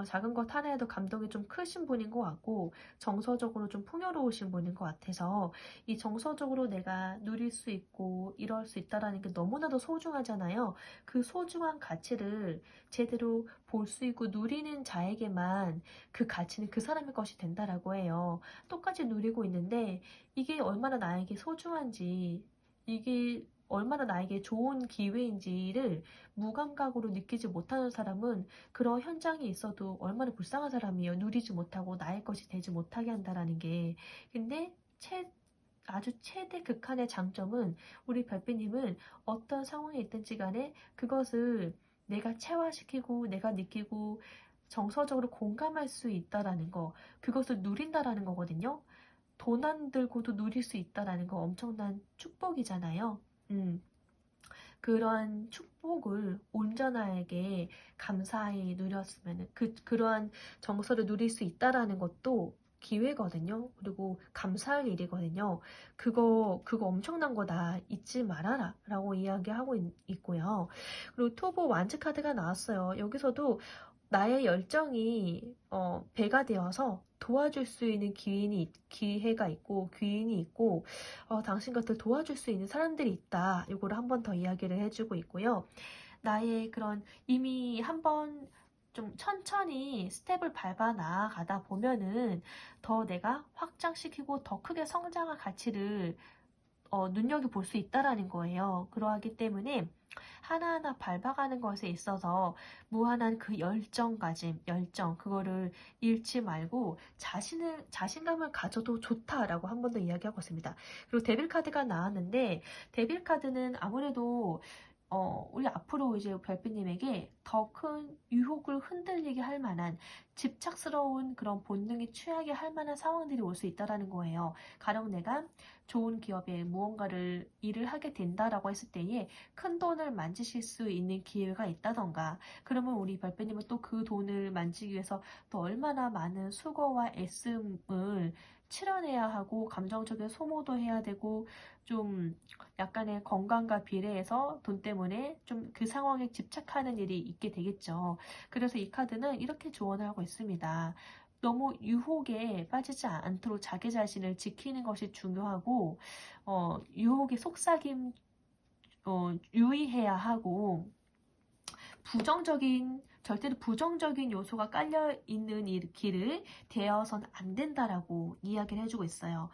[SPEAKER 1] 작은 것 하나에도 감동이 좀 크신 분인 것 같고 정서적으로 좀 풍요로우신 분인 것 같아서 이 정서적으로 내가 누릴 수 있고 이럴 수 있다라는 게 너무나도 소중하잖아요. 그 소중한 가치를 제대로 볼 수 있고 누리는 자에게만 그 가치는 그 사람의 것이 된다라고 해요. 똑같이 누리고 있는데 이게 얼마나 나에게 소중한지, 이게 얼마나 나에게 좋은 기회인지를 무감각으로 느끼지 못하는 사람은 그런 현장에 있어도 얼마나 불쌍한 사람이에요. 누리지 못하고 나의 것이 되지 못하게 한다라는 게. 근데 아주 최대 극한의 장점은 우리 별빛님은 어떤 상황에 있든지 간에 그것을 내가 체화시키고 내가 느끼고 정서적으로 공감할 수 있다라는 거, 그것을 누린다라는 거거든요. 돈 안 들고도 누릴 수 있다라는 거 엄청난 축복이잖아요. 그러한 축복을 온전하게 감사히 누렸으면 그러한 정서를 누릴 수 있다라는 것도 기회거든요. 그리고 감사할 일이거든요. 그거 엄청난 거다. 잊지 말아라. 라고 이야기하고 있고요. 그리고 토보 완즈 카드가 나왔어요. 여기서도 나의 열정이 배가 되어서 도와줄 수 있는 기회가 있고 귀인이 있고 당신 곁을 도와줄 수 있는 사람들이 있다. 이거를 한 번 더 이야기를 해주고 있고요. 나의 그런 이미 한번 좀 천천히 스텝을 밟아 나아가다 보면은 더 내가 확장시키고 더 크게 성장할 가치를 눈여겨볼 수 있다라는 거예요. 그러하기 때문에 하나하나 밟아가는 것에 있어서 무한한 그 열정, 그거를 잃지 말고 자신감을 가져도 좋다라고 한 번 더 이야기하고 있습니다. 그리고 데빌 카드가 나왔는데, 데빌 카드는 아무래도 우리 앞으로 이제 별빛님에게 더 큰 유혹을 흔들리게 할 만한 집착스러운 그런 본능에 취하게 할 만한 상황들이 올 수 있다라는 거예요. 가령 내가 좋은 기업에 무언가를 일을 하게 된다라고 했을 때에 큰 돈을 만지실 수 있는 기회가 있다던가, 그러면 우리 별빛님은 또 그 돈을 만지기 위해서 또 얼마나 많은 수고와 애씀을 치러내야 하고 감정적인 소모도 해야 되고 좀 약간의 건강과 비례해서 돈 때문에 좀 그 상황에 집착하는 일이 있게 되겠죠. 그래서 이 카드는 이렇게 조언을 하고 있습니다. 너무 유혹에 빠지지 않도록 자기 자신을 지키는 것이 중요하고, 유혹의 속삭임, 유의해야 하고, 절대로 부정적인 요소가 깔려있는 길을 대어서는 안 된다라고 이야기를 해주고 있어요.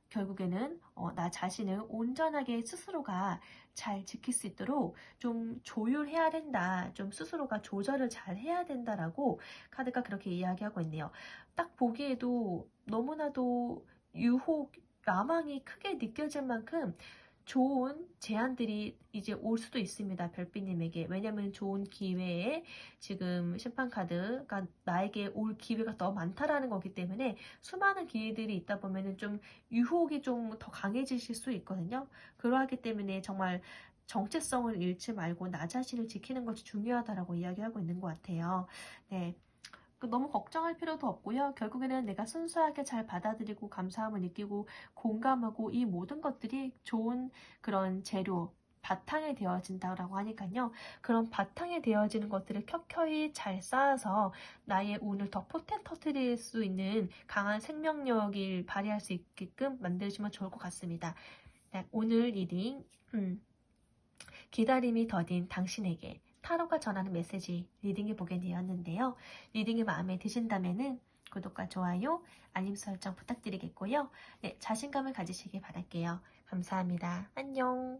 [SPEAKER 1] 결국에는 나 자신을 온전하게 스스로가 잘 지킬 수 있도록 좀 조율해야 된다. 좀 스스로가 조절을 잘 해야 된다라고 카드가 그렇게 이야기하고 있네요. 딱 보기에도 너무나도 라망이 크게 느껴질 만큼 좋은 제안들이 이제 올 수도 있습니다. 별빛님에게. 왜냐면 좋은 기회에 지금 심판카드가 나에게 올 기회가 더 많다라는 거기 때문에 수많은 기회들이 있다 보면은 좀 유혹이 좀 더 강해지실 수 있거든요. 그러하기 때문에 정말 정체성을 잃지 말고 나 자신을 지키는 것이 중요하다라고 이야기하고 있는 것 같아요. 네. 너무 걱정할 필요도 없고요. 결국에는 내가 순수하게 잘 받아들이고 감사함을 느끼고 공감하고 이 모든 것들이 좋은 그런 재료, 바탕에 되어진다고 하니까요. 그런 바탕에 되어지는 것들을 켜켜이 잘 쌓아서 나의 운을 더 터뜨릴 수 있는 강한 생명력을 발휘할 수 있게끔 만들어주면 좋을 것 같습니다. 네, 오늘 리딩 기다림이 더딘 당신에게 타로가 전하는 메시지 리딩해 보게 되었는데요. 리딩이 마음에 드신다면 구독과 좋아요, 알림 설정 부탁드리겠고요. 네, 자신감을 가지시길 바랄게요. 감사합니다. 안녕.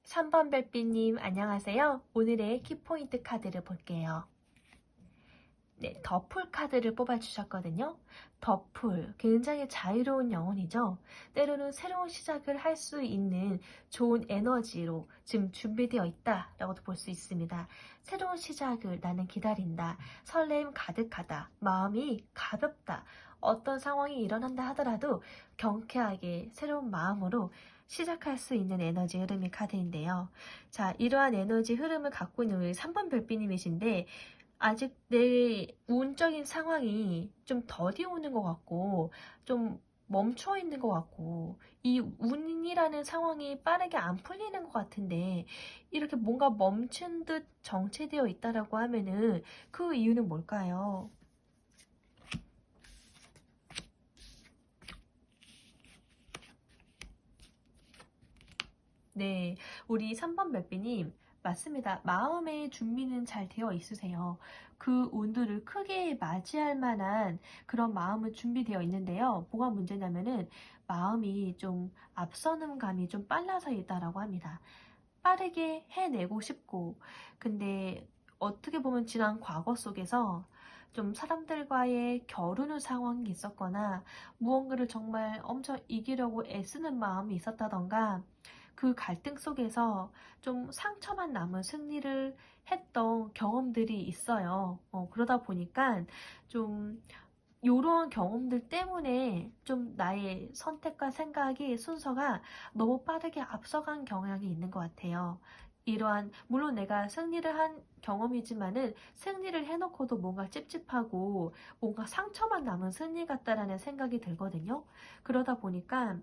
[SPEAKER 1] 3번 별빛님 안녕하세요. 오늘의 키포인트 카드를 볼게요. 네, 더풀 카드를 뽑아주셨거든요. 더풀, 굉장히 자유로운 영혼이죠. 때로는 새로운 시작을 할 수 있는 좋은 에너지로 지금 준비되어 있다라고도 볼 수 있습니다. 새로운 시작을 나는 기다린다. 설렘 가득하다. 마음이 가볍다. 어떤 상황이 일어난다 하더라도 경쾌하게 새로운 마음으로 시작할 수 있는 에너지 흐름의 카드인데요. 자, 이러한 에너지 흐름을 갖고 있는 우리 3번 별빛님이신데 아직 내 운적인 상황이 좀 더디 오는 것 같고 좀 멈춰 있는 것 같고 이 운이라는 상황이 빠르게 안 풀리는 것 같은데 이렇게 뭔가 멈춘 듯 정체되어 있다라고 하면은 그 이유는 뭘까요? 네, 우리 3번 별빛님 맞습니다. 마음의 준비는 잘 되어 있으세요. 그 운들을 크게 맞이할 만한 그런 마음은 준비되어 있는데요. 뭐가 문제냐면은 마음이 좀 앞서는 감이 좀 빨라서 있다라고 합니다. 빠르게 해내고 싶고, 근데 어떻게 보면 지난 과거 속에서 좀 사람들과의 겨루는 상황이 있었거나 무언가를 정말 엄청 이기려고 애쓰는 마음이 있었다던가, 그 갈등 속에서 좀 상처만 남은 승리를 했던 경험들이 있어요. 그러다 보니까 좀 요러한 경험들 때문에 좀 나의 선택과 생각이 순서가 너무 빠르게 앞서간 경향이 있는 것 같아요. 이러한, 물론 내가 승리를 한 경험이지만은 승리를 해놓고도 뭔가 찝찝하고 뭔가 상처만 남은 승리 같다라는 생각이 들거든요. 그러다 보니까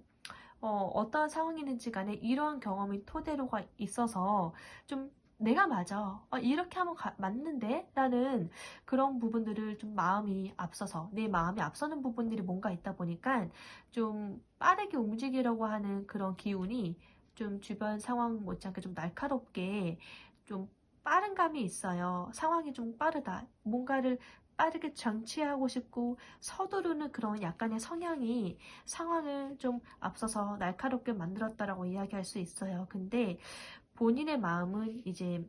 [SPEAKER 1] 어떠한 상황이든지 간에 이러한 경험이 토대로가 있어서 좀 내가 맞아. 이렇게 하면 맞는데? 라는 그런 부분들을 좀 마음이 앞서서, 내 마음이 앞서는 부분들이 뭔가 있다 보니까 좀 빠르게 움직이려고 하는 그런 기운이 좀 주변 상황 못지않게 좀 날카롭게 좀 빠른 감이 있어요. 상황이 좀 빠르다. 뭔가를 빠르게 장치하고 싶고 서두르는 그런 약간의 성향이 상황을 좀 앞서서 날카롭게 만들었다라고 이야기할 수 있어요. 근데 본인의 마음은 이제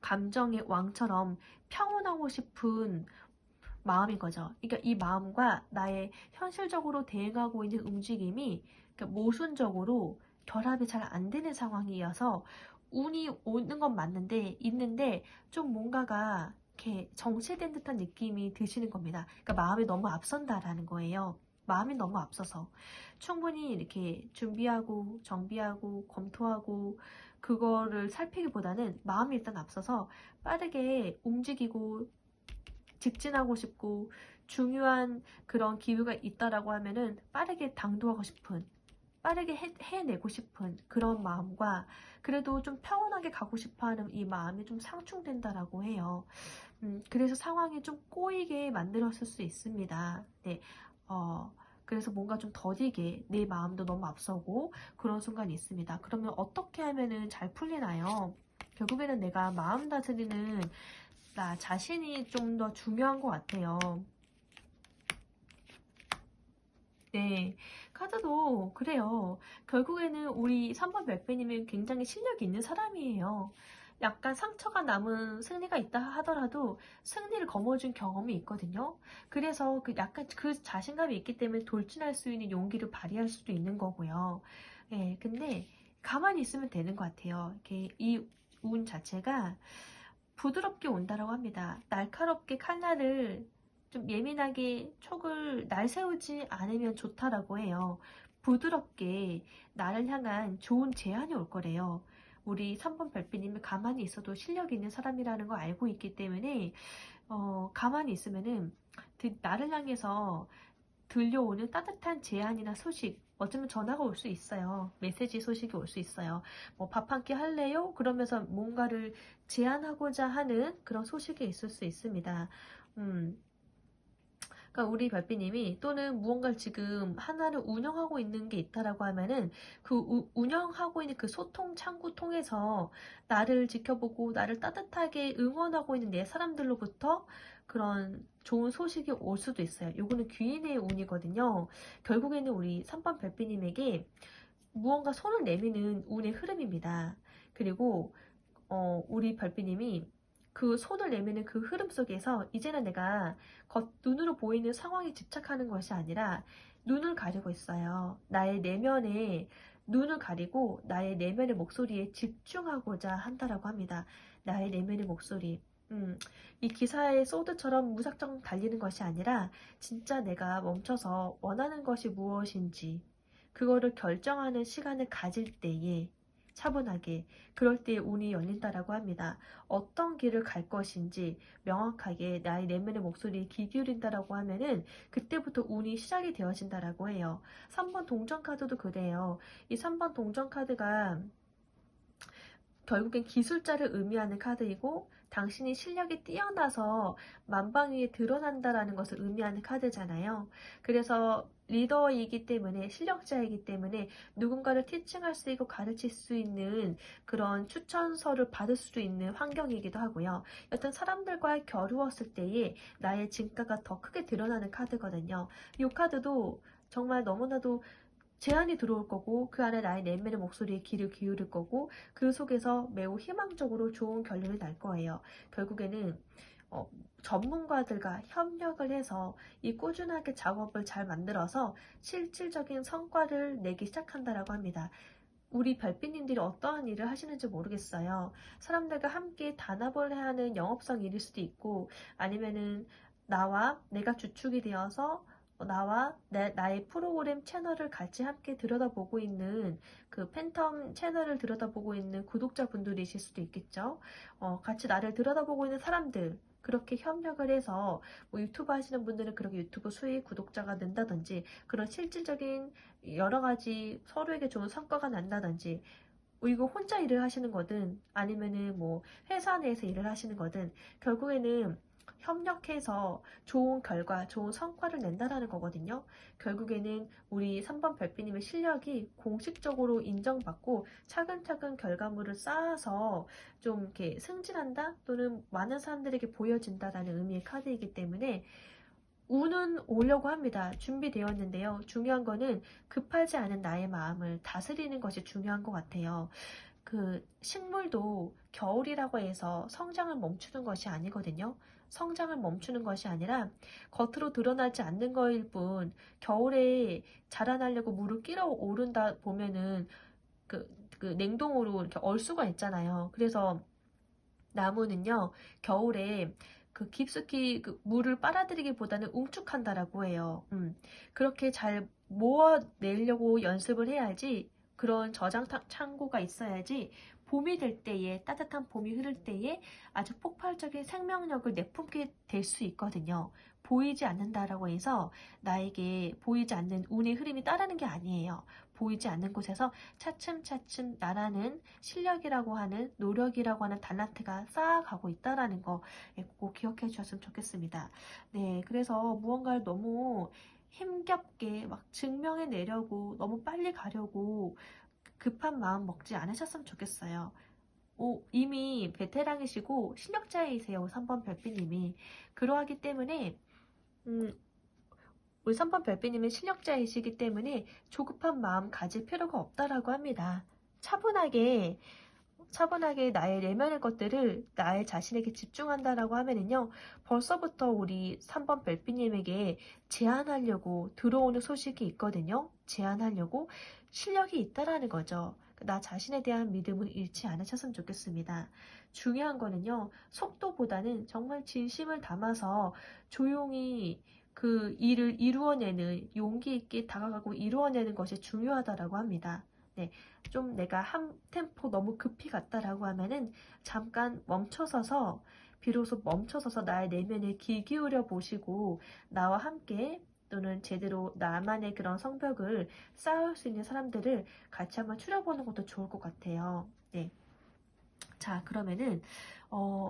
[SPEAKER 1] 감정의 왕처럼 평온하고 싶은 마음인 거죠. 그러니까 이 마음과 나의 현실적으로 대응하고 있는 움직임이 그러니까 모순적으로 결합이 잘 안 되는 상황이어서 운이 오는 건 맞는데 있는데 좀 뭔가가 이렇게 정체된 듯한 느낌이 드시는 겁니다. 그러니까 마음이 너무 앞선다라는 거예요. 마음이 너무 앞서서 충분히 이렇게 준비하고 정비하고 검토하고 그거를 살피기보다는 마음이 일단 앞서서 빠르게 움직이고 직진하고 싶고 중요한 그런 기회가 있다라고 하면은 빠르게 당도하고 싶은, 빠르게 해내고 싶은 그런 마음과 그래도 좀 평온하게 가고 싶어하는 이 마음이 좀 상충된다라고 해요. 그래서 상황이 좀 꼬이게 만들었을 수 있습니다. 네, 그래서 뭔가 좀 더디게 내 마음도 너무 앞서고 그런 순간이 있습니다. 그러면 어떻게 하면은 잘 풀리나요? 결국에는 내가 마음 다스리는 나 자신이 좀 더 중요한 것 같아요. 네, 카드도 그래요. 결국에는 우리 3번 별배님은 굉장히 실력이 있는 사람이에요. 약간 상처가 남은 승리가 있다 하더라도 승리를 거머쥔 경험이 있거든요. 그래서 그 약간 그 자신감이 있기 때문에 돌진할 수 있는 용기를 발휘할 수도 있는 거고요. 예, 근데 가만히 있으면 되는 것 같아요. 이렇게 이 운 자체가 부드럽게 온다라고 합니다. 날카롭게 칼날을 좀 예민하게 촉을 날 세우지 않으면 좋다라고 해요. 부드럽게 나를 향한 좋은 제안이 올 거래요. 우리 3번 별빛님이 가만히 있어도 실력 있는 사람이라는 걸 알고 있기 때문에 가만히 있으면은 나를 향해서 들려오는 따뜻한 제안이나 소식, 어쩌면 전화가 올 수 있어요. 메시지 소식이 올 수 있어요. 뭐 밥 한 끼 할래요? 그러면서 뭔가를 제안하고자 하는 그런 소식이 있을 수 있습니다. 음, 그러니까 우리 별비님이 또는 무언가를 지금 하나를 운영하고 있는 게 있다라고 하면은 그 운영하고 있는 그 소통 창구 통해서 나를 지켜보고 나를 따뜻하게 응원하고 있는 내 사람들로부터 그런 좋은 소식이 올 수도 있어요. 요거는 귀인의 운이거든요. 결국에는 우리 3번 별비님에게 무언가 손을 내미는 운의 흐름입니다. 그리고 우리 별비님이 그 손을 내미는 그 흐름 속에서 이제는 내가 눈으로 보이는 상황에 집착하는 것이 아니라 눈을 가리고 있어요. 나의 내면에 눈을 가리고 나의 내면의 목소리에 집중하고자 한다라고 합니다. 나의 내면의 목소리. 이 기사의 소드처럼 무작정 달리는 것이 아니라 진짜 내가 멈춰서 원하는 것이 무엇인지 그거를 결정하는 시간을 가질 때에 차분하게 그럴 때 운이 열린다라고 합니다. 어떤 길을 갈 것인지 명확하게 나의 내면의 목소리에 귀 기울인다라고 하면은 그때부터 운이 시작이 되어진다라고 해요. 3번 동전 카드도 그래요. 이 3번 동전 카드가 결국엔 기술자를 의미하는 카드이고 당신이 실력이 뛰어나서 만방위에 드러난다라는 것을 의미하는 카드잖아요. 그래서 리더이기 때문에, 실력자이기 때문에 누군가를 티칭할 수 있고 가르칠 수 있는 그런 추천서를 받을 수 있는 환경이기도 하고요. 여튼 사람들과 겨루었을 때에 나의 진가가 더 크게 드러나는 카드거든요. 이 카드도 정말 너무나도 제안이 들어올 거고, 그 안에 나의 내면의 목소리에 귀를 기울일 거고, 그 속에서 매우 희망적으로 좋은 결론이 날 거예요. 결국에는 전문가들과 협력을 해서 이 꾸준하게 작업을 잘 만들어서 실질적인 성과를 내기 시작한다라고 합니다. 우리 별빛님들이 어떠한 일을 하시는지 모르겠어요. 사람들과 함께 단합을 해야 하는 영업성 일일 수도 있고, 아니면은 나와 내가 주축이 되어서 나와 나의 프로그램 채널을 같이 함께 들여다보고 있는 그 팬텀 채널을 들여다보고 있는 구독자분들이실 수도 있겠죠. 같이 나를 들여다보고 있는 사람들, 그렇게 협력을 해서 뭐 유튜브 하시는 분들은 그렇게 유튜브 수익 구독자가 는다든지, 그런 실질적인 여러 가지 서로에게 좋은 성과가 난다든지, 이거 혼자 일을 하시는 거든 아니면은 뭐 회사 내에서 일을 하시는 거든 결국에는 협력해서 좋은 결과, 좋은 성과를 낸다라는 거거든요. 결국에는 우리 3번 별빛님의 실력이 공식적으로 인정받고 차근차근 결과물을 쌓아서 좀 이렇게 승진한다 또는 많은 사람들에게 보여진다라는 의미의 카드이기 때문에 운은 오려고 합니다. 준비되었는데요. 중요한 거는 급하지 않은 나의 마음을 다스리는 것이 중요한 것 같아요. 그 식물도 겨울이라고 해서 성장을 멈추는 것이 아니거든요. 성장을 멈추는 것이 아니라 겉으로 드러나지 않는 거일 뿐, 겨울에 자라나려고 물을 끼러오른다 보면은 그 냉동으로 이렇게 얼 수가 있잖아요. 그래서 나무는요, 겨울에 그 깊숙이 그 물을 빨아들이기보다는 웅축한다라고 해요. 그렇게 잘 모아내려고 연습을 해야지, 그런 저장 창고가 있어야지 봄이 될 때에, 따뜻한 봄이 흐를 때에 아주 폭발적인 생명력을 내뿜게 될 수 있거든요. 보이지 않는다라고 해서 나에게 보이지 않는 운의 흐름이 따르는 게 아니에요. 보이지 않는 곳에서 차츰차츰 나라는 실력이라고 하는, 노력이라고 하는 달란트가 쌓아가고 있다라는 거 꼭 기억해 주셨으면 좋겠습니다. 네, 그래서 무언가를 너무 힘겹게 막 증명해 내려고 너무 빨리 가려고 급한 마음 먹지 않으셨으면 좋겠어요. 이미 베테랑이시고 실력자이세요. 3번 별빛님이. 그러하기 때문에 우리 3번 별빛님은 실력자이시기 때문에 조급한 마음 가질 필요가 없다라고 합니다. 차분하게 나의 내면의 것들을 나의 자신에게 집중한다라고 하면은요, 벌써부터 우리 3번 별빛님에게 제안하려고 들어오는 소식이 있거든요. 제안하려고 실력이 있다라는 거죠. 나 자신에 대한 믿음을 잃지 않으셨으면 좋겠습니다. 중요한 거는요, 속도보다는 정말 진심을 담아서 조용히 그 일을 이루어내는, 용기 있게 다가가고 이루어내는 것이 중요하다라고 합니다. 네, 좀 내가 한 템포 너무 급히 갔다라고 하면은 잠깐 멈춰서서, 비로소 멈춰서서 나의 내면에 귀 기울여 보시고 나와 함께 또는 제대로 나만의 그런 성벽을 쌓을 수 있는 사람들을 같이 한번 추려보는 것도 좋을 것 같아요. 네. 자, 그러면은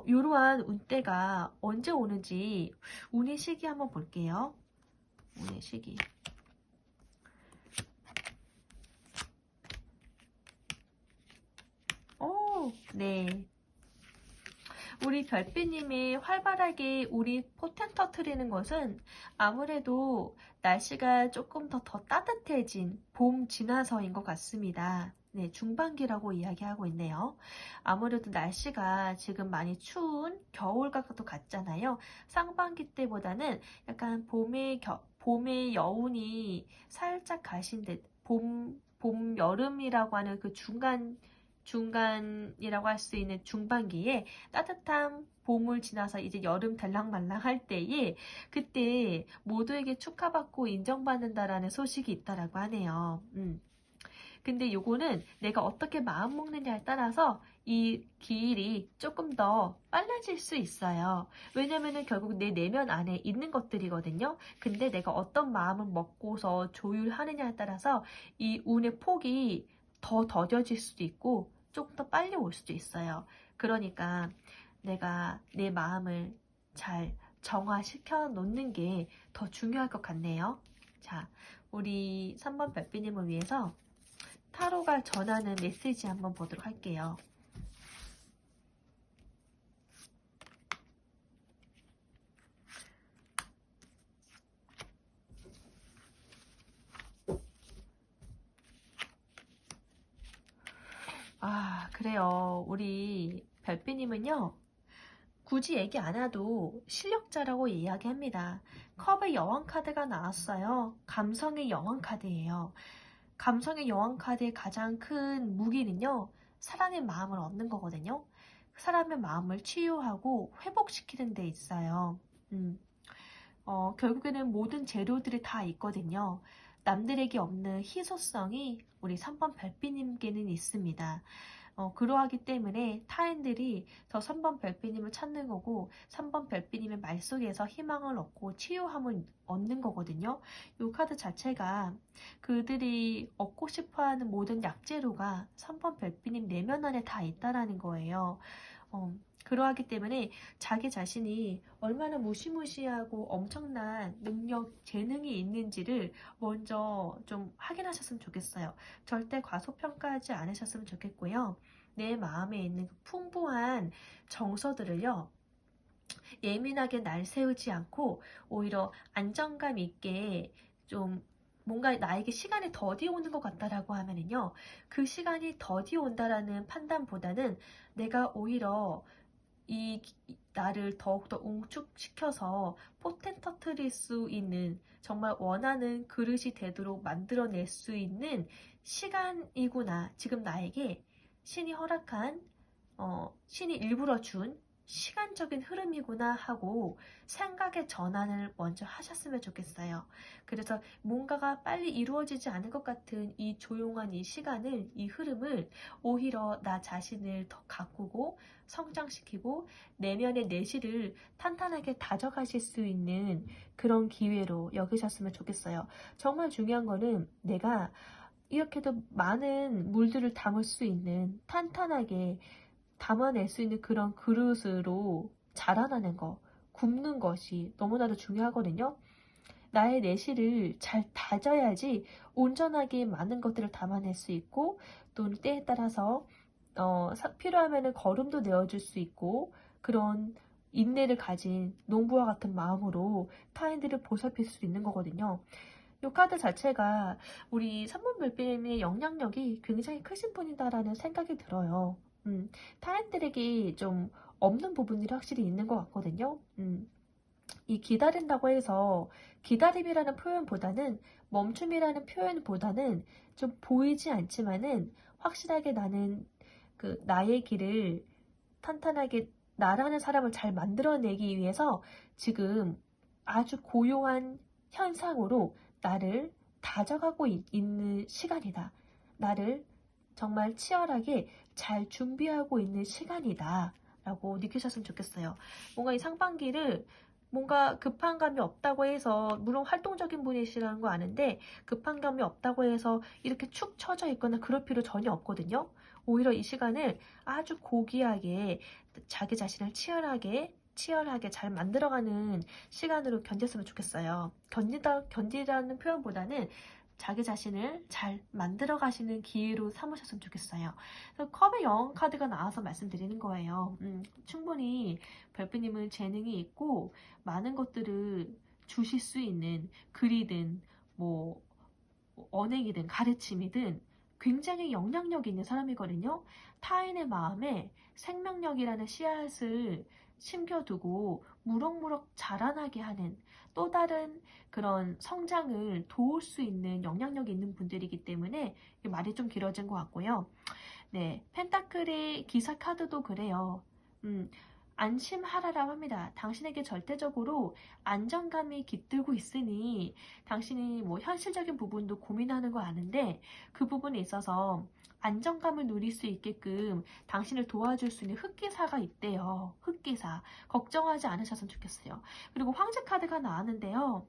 [SPEAKER 1] 이러한 운때가 언제 오는지 운의 시기 한번 볼게요. 운의 시기. 네. 우리 별빛님이 활발하게 우리 포텐 터트리는 것은 아무래도 날씨가 조금 더 따뜻해진 봄 지나서인 것 같습니다. 네, 중반기라고 이야기하고 있네요. 아무래도 날씨가 지금 많이 추운 겨울과도 같잖아요. 상반기 때보다는 약간 봄의 여운이 살짝 가신 듯, 여름이라고 하는 그 중간이라고 할 수 있는 중반기에 따뜻한 봄을 지나서 이제 여름 달랑말랑 할 때에, 그때 모두에게 축하받고 인정받는다라는 소식이 있다라고 하네요. 근데 요거는 내가 어떻게 마음 먹느냐에 따라서 이 기일이 조금 더 빨라질 수 있어요. 왜냐면은 결국 내 내면 안에 있는 것들이거든요. 근데 내가 어떤 마음을 먹고서 조율하느냐에 따라서 이 운의 폭이 더 더뎌질 수도 있고 조금 더 빨리 올 수도 있어요. 그러니까 내가 내 마음을 잘 정화시켜 놓는 게 더 중요할 것 같네요. 자, 우리 3번 별빛님을 위해서 타로가 전하는 메시지 한번 보도록 할게요. 아, 그래요. 우리 별빛님은요, 굳이 얘기 안 해도 실력자라고 이야기합니다. 컵의 여왕 카드가 나왔어요. 감성의 여왕 카드예요. 감성의 여왕 카드의 가장 큰 무기는요, 사람의 마음을 얻는 거거든요. 사람의 마음을 치유하고 회복시키는 데 있어요. 결국에는 모든 재료들이 다 있거든요. 남들에게 없는 희소성이 우리 3번 별빛님께는 있습니다. 그러하기 때문에 타인들이 더 3번 별빛님을 찾는 거고 3번 별빛님의 말 속에서 희망을 얻고 치유함을 얻는 거거든요. 이 카드 자체가 그들이 얻고 싶어하는 모든 약재료가 3번 별빛님 내면 안에 다 있다라는 거예요. 그러하기 때문에 자기 자신이 얼마나 무시무시하고 엄청난 능력, 재능이 있는지를 먼저 좀 확인하셨으면 좋겠어요. 절대 과소평가하지 않으셨으면 좋겠고요. 내 마음에 있는 풍부한 정서들을요, 예민하게 날 세우지 않고 오히려 안정감 있게 좀 뭔가 나에게 시간이 더디 오는 것 같다라고 하면은요, 그 시간이 더디 온다라는 판단보다는 내가 오히려 이 나를 더욱더 웅축시켜서 포텐 터트릴 수 있는 정말 원하는 그릇이 되도록 만들어낼 수 있는 시간이구나. 지금 나에게 신이 허락한 신이 일부러 준 시간적인 흐름이구나 하고 생각의 전환을 먼저 하셨으면 좋겠어요. 그래서 뭔가가 빨리 이루어지지 않을 것 같은 이 조용한 이 시간을, 이 흐름을 오히려 나 자신을 더 가꾸고 성장시키고 내면의 내실을 탄탄하게 다져가실 수 있는 그런 기회로 여기셨으면 좋겠어요. 정말 중요한 거는 내가 이렇게도 많은 물들을 담을 수 있는 탄탄하게 담아낼 수 있는 그런 그릇으로 자라나는 거, 굽는 것이 너무나도 중요하거든요. 나의 내실을 잘 다져야지 온전하게 많은 것들을 담아낼 수 있고 또 때에 따라서 필요하면 걸음도 내어줄 수 있고 그런 인내를 가진 농부와 같은 마음으로 타인들을 보살필 수 있는 거거든요. 이 카드 자체가 우리 3번 별빛의 영향력이 굉장히 크신 분이다라는 생각이 들어요. 타인들에게 좀 없는 부분들이 확실히 있는 것 같거든요. 이 기다린다고 해서 기다림이라는 표현보다는 멈춤이라는 표현보다는 좀 보이지 않지만은 확실하게 나는 그 나의 길을 탄탄하게 나라는 사람을 잘 만들어내기 위해서 지금 아주 고요한 현상으로 나를 다져가고 있는 시간이다. 나를 정말 치열하게 잘 준비하고 있는 시간이다. 라고 느끼셨으면 좋겠어요. 뭔가 이 상반기를 뭔가 급한 감이 없다고 해서 물론 활동적인 분이시라는 거 아는데 급한 감이 없다고 해서 이렇게 축 처져 있거나 그럴 필요 전혀 없거든요. 오히려 이 시간을 아주 고귀하게 자기 자신을 치열하게 잘 만들어가는 시간으로 견뎠으면 좋겠어요. 견디라는 표현보다는 자기 자신을 잘 만들어 가시는 기회로 삼으셨으면 좋겠어요. 그래서 컵의 여왕 카드가 나와서 말씀드리는 거예요. 충분히 별빛님은 재능이 있고 많은 것들을 주실 수 있는 글이든 뭐 언행이든 가르침이든 굉장히 영향력 있는 사람이거든요. 타인의 마음에 생명력이라는 씨앗을 심겨두고 무럭무럭 자라나게 하는 또 다른 그런 성장을 도울 수 있는 영향력이 있는 분들이기 때문에 말이 좀 길어진 것 같고요. 네, 펜타클의 기사 카드도 그래요. 안심하라라고 합니다. 당신에게 절대적으로 안정감이 깃들고 있으니 당신이 뭐 현실적인 부분도 고민하는 거 아는데 그 부분에 있어서 안정감을 누릴 수 있게끔 당신을 도와줄 수 있는 흑기사가 있대요. 흑기사. 걱정하지 않으셨으면 좋겠어요. 그리고 황제 카드가 나왔는데요.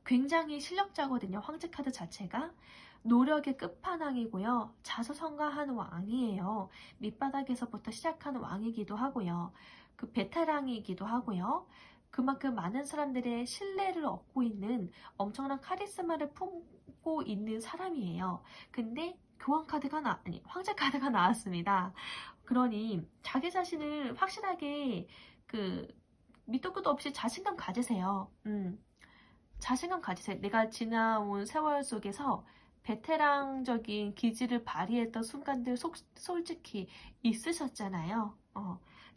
[SPEAKER 1] 굉장히 실력자거든요. 황제 카드 자체가. 노력의 끝판왕이고요. 자수성가한 왕이에요. 밑바닥에서부터 시작하는 왕이기도 하고요. 그 베테랑이기도 하고요. 그만큼 많은 사람들의 신뢰를 얻고 있는 엄청난 카리스마를 품고 있는 사람이에요. 근데 교황 카드가 아니 황제 카드가 나왔습니다. 그러니 자기 자신을 확실하게 그 밑도 끝도 없이 자신감 가지세요. 자신감 가지세요. 내가 지나온 세월 속에서 베테랑적인 기질을 발휘했던 순간들 솔직히 있으셨잖아요.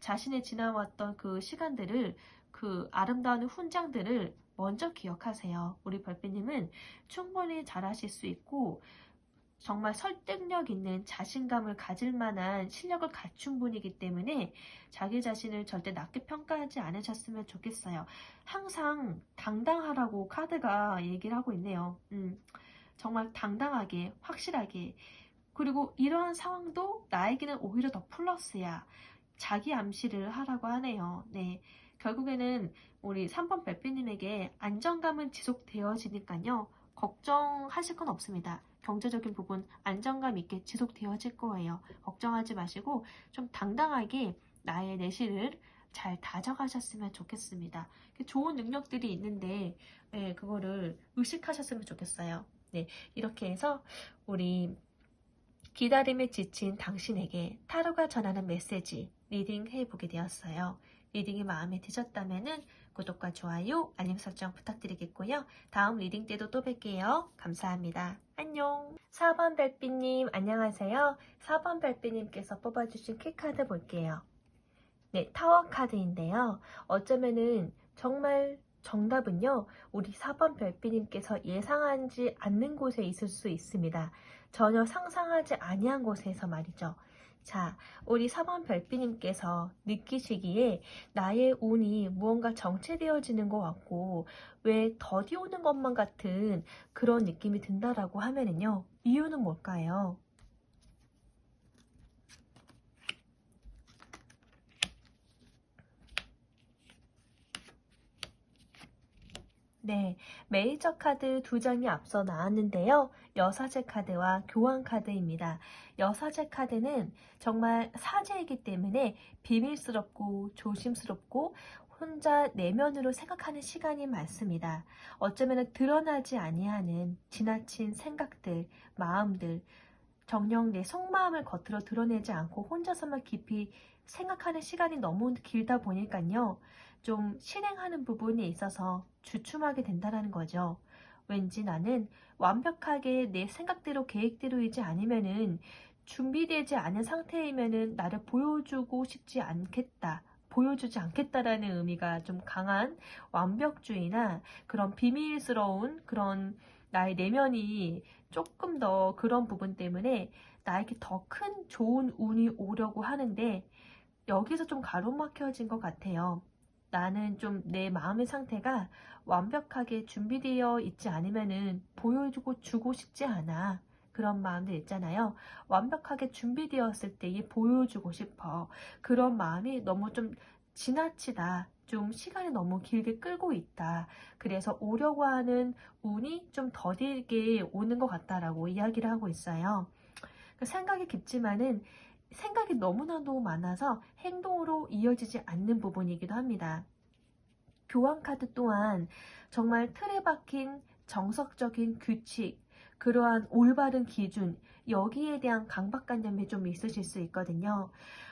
[SPEAKER 1] 자신의 지나왔던 그 시간들을, 그 아름다운 훈장들을 먼저 기억하세요. 우리 별빛님은 충분히 잘하실 수 있고 정말 설득력 있는 자신감을 가질 만한 실력을 갖춘 분이기 때문에 자기 자신을 절대 낮게 평가하지 않으셨으면 좋겠어요. 항상 당당하라고 카드가 얘기를 하고 있네요. 정말 당당하게, 확실하게. 그리고 이러한 상황도 나에게는 오히려 더 플러스야. 자기 암시를 하라고 하네요. 네. 결국에는 우리 3번 별빛님에게 안정감은 지속되어지니까요. 걱정하실 건 없습니다. 경제적인 부분 안정감 있게 지속되어질 거예요. 걱정하지 마시고 좀 당당하게 나의 내실을 잘 다져가셨으면 좋겠습니다. 좋은 능력들이 있는데 그거를 의식하셨으면 좋겠어요. 네, 이렇게 해서 우리 기다림에 지친 당신에게 타로가 전하는 메시지 리딩 해보게 되었어요. 리딩이 마음에 드셨다면 구독과 좋아요, 알림 설정 부탁드리겠고요. 다음 리딩 때도 또 뵐게요. 감사합니다. 안녕. 4번 별빛님 안녕하세요. 4번 별빛님께서 뽑아주신 키카드 볼게요. 네, 타워 카드인데요. 어쩌면은 정말 정답은요. 우리 4번 별빛님께서 예상하지 않는 곳에 있을 수 있습니다. 전혀 상상하지 아니한 곳에서 말이죠. 자, 우리 4번 별빛님께서 느끼시기에 나의 운이 무언가 정체되어지는 것 같고 왜 더디 오는 것만 같은 그런 느낌이 든다라고 하면은요. 이유는 뭘까요? 네, 메이저 카드 두 장이 앞서 나왔는데요. 여사제 카드와 교환 카드입니다. 여사제 카드는 정말 사제이기 때문에 비밀스럽고 조심스럽고 혼자 내면으로 생각하는 시간이 많습니다. 어쩌면 드러나지 아니하는 지나친 생각들, 마음들, 정녕 내 속마음을 겉으로 드러내지 않고 혼자서만 깊이 생각하는 시간이 너무 길다 보니까요. 좀 실행하는 부분에 있어서 주춤하게 된다는 거죠. 왠지 나는 완벽하게 내 생각대로 계획대로이지 않으면은 준비되지 않은 상태이면은 나를 보여주고 싶지 않겠다. 보여주지 않겠다라는 의미가 좀 강한 완벽주의나 그런 비밀스러운 그런 나의 내면이 조금 더 그런 부분 때문에 나에게 더 큰 좋은 운이 오려고 하는데 여기서 좀 가로막혀진 것 같아요. 나는 좀 내 마음의 상태가 완벽하게 준비되어 있지 않으면은 보여주고 주고 싶지 않아. 그런 마음들 있잖아요. 완벽하게 준비되었을 때에 보여주고 싶어. 그런 마음이 너무 좀 지나치다. 좀 시간이 너무 길게 끌고 있다. 그래서 오려고 하는 운이 좀 더디게 오는 것 같다라고 이야기를 하고 있어요. 생각이 깊지만은 생각이 너무나도 많아서 행동으로 이어지지 않는 부분이기도 합니다. 교환 카드 또한 정말 틀에 박힌 정석적인 규칙, 그러한 올바른 기준, 여기에 대한 강박관념이 좀 있으실 수 있거든요.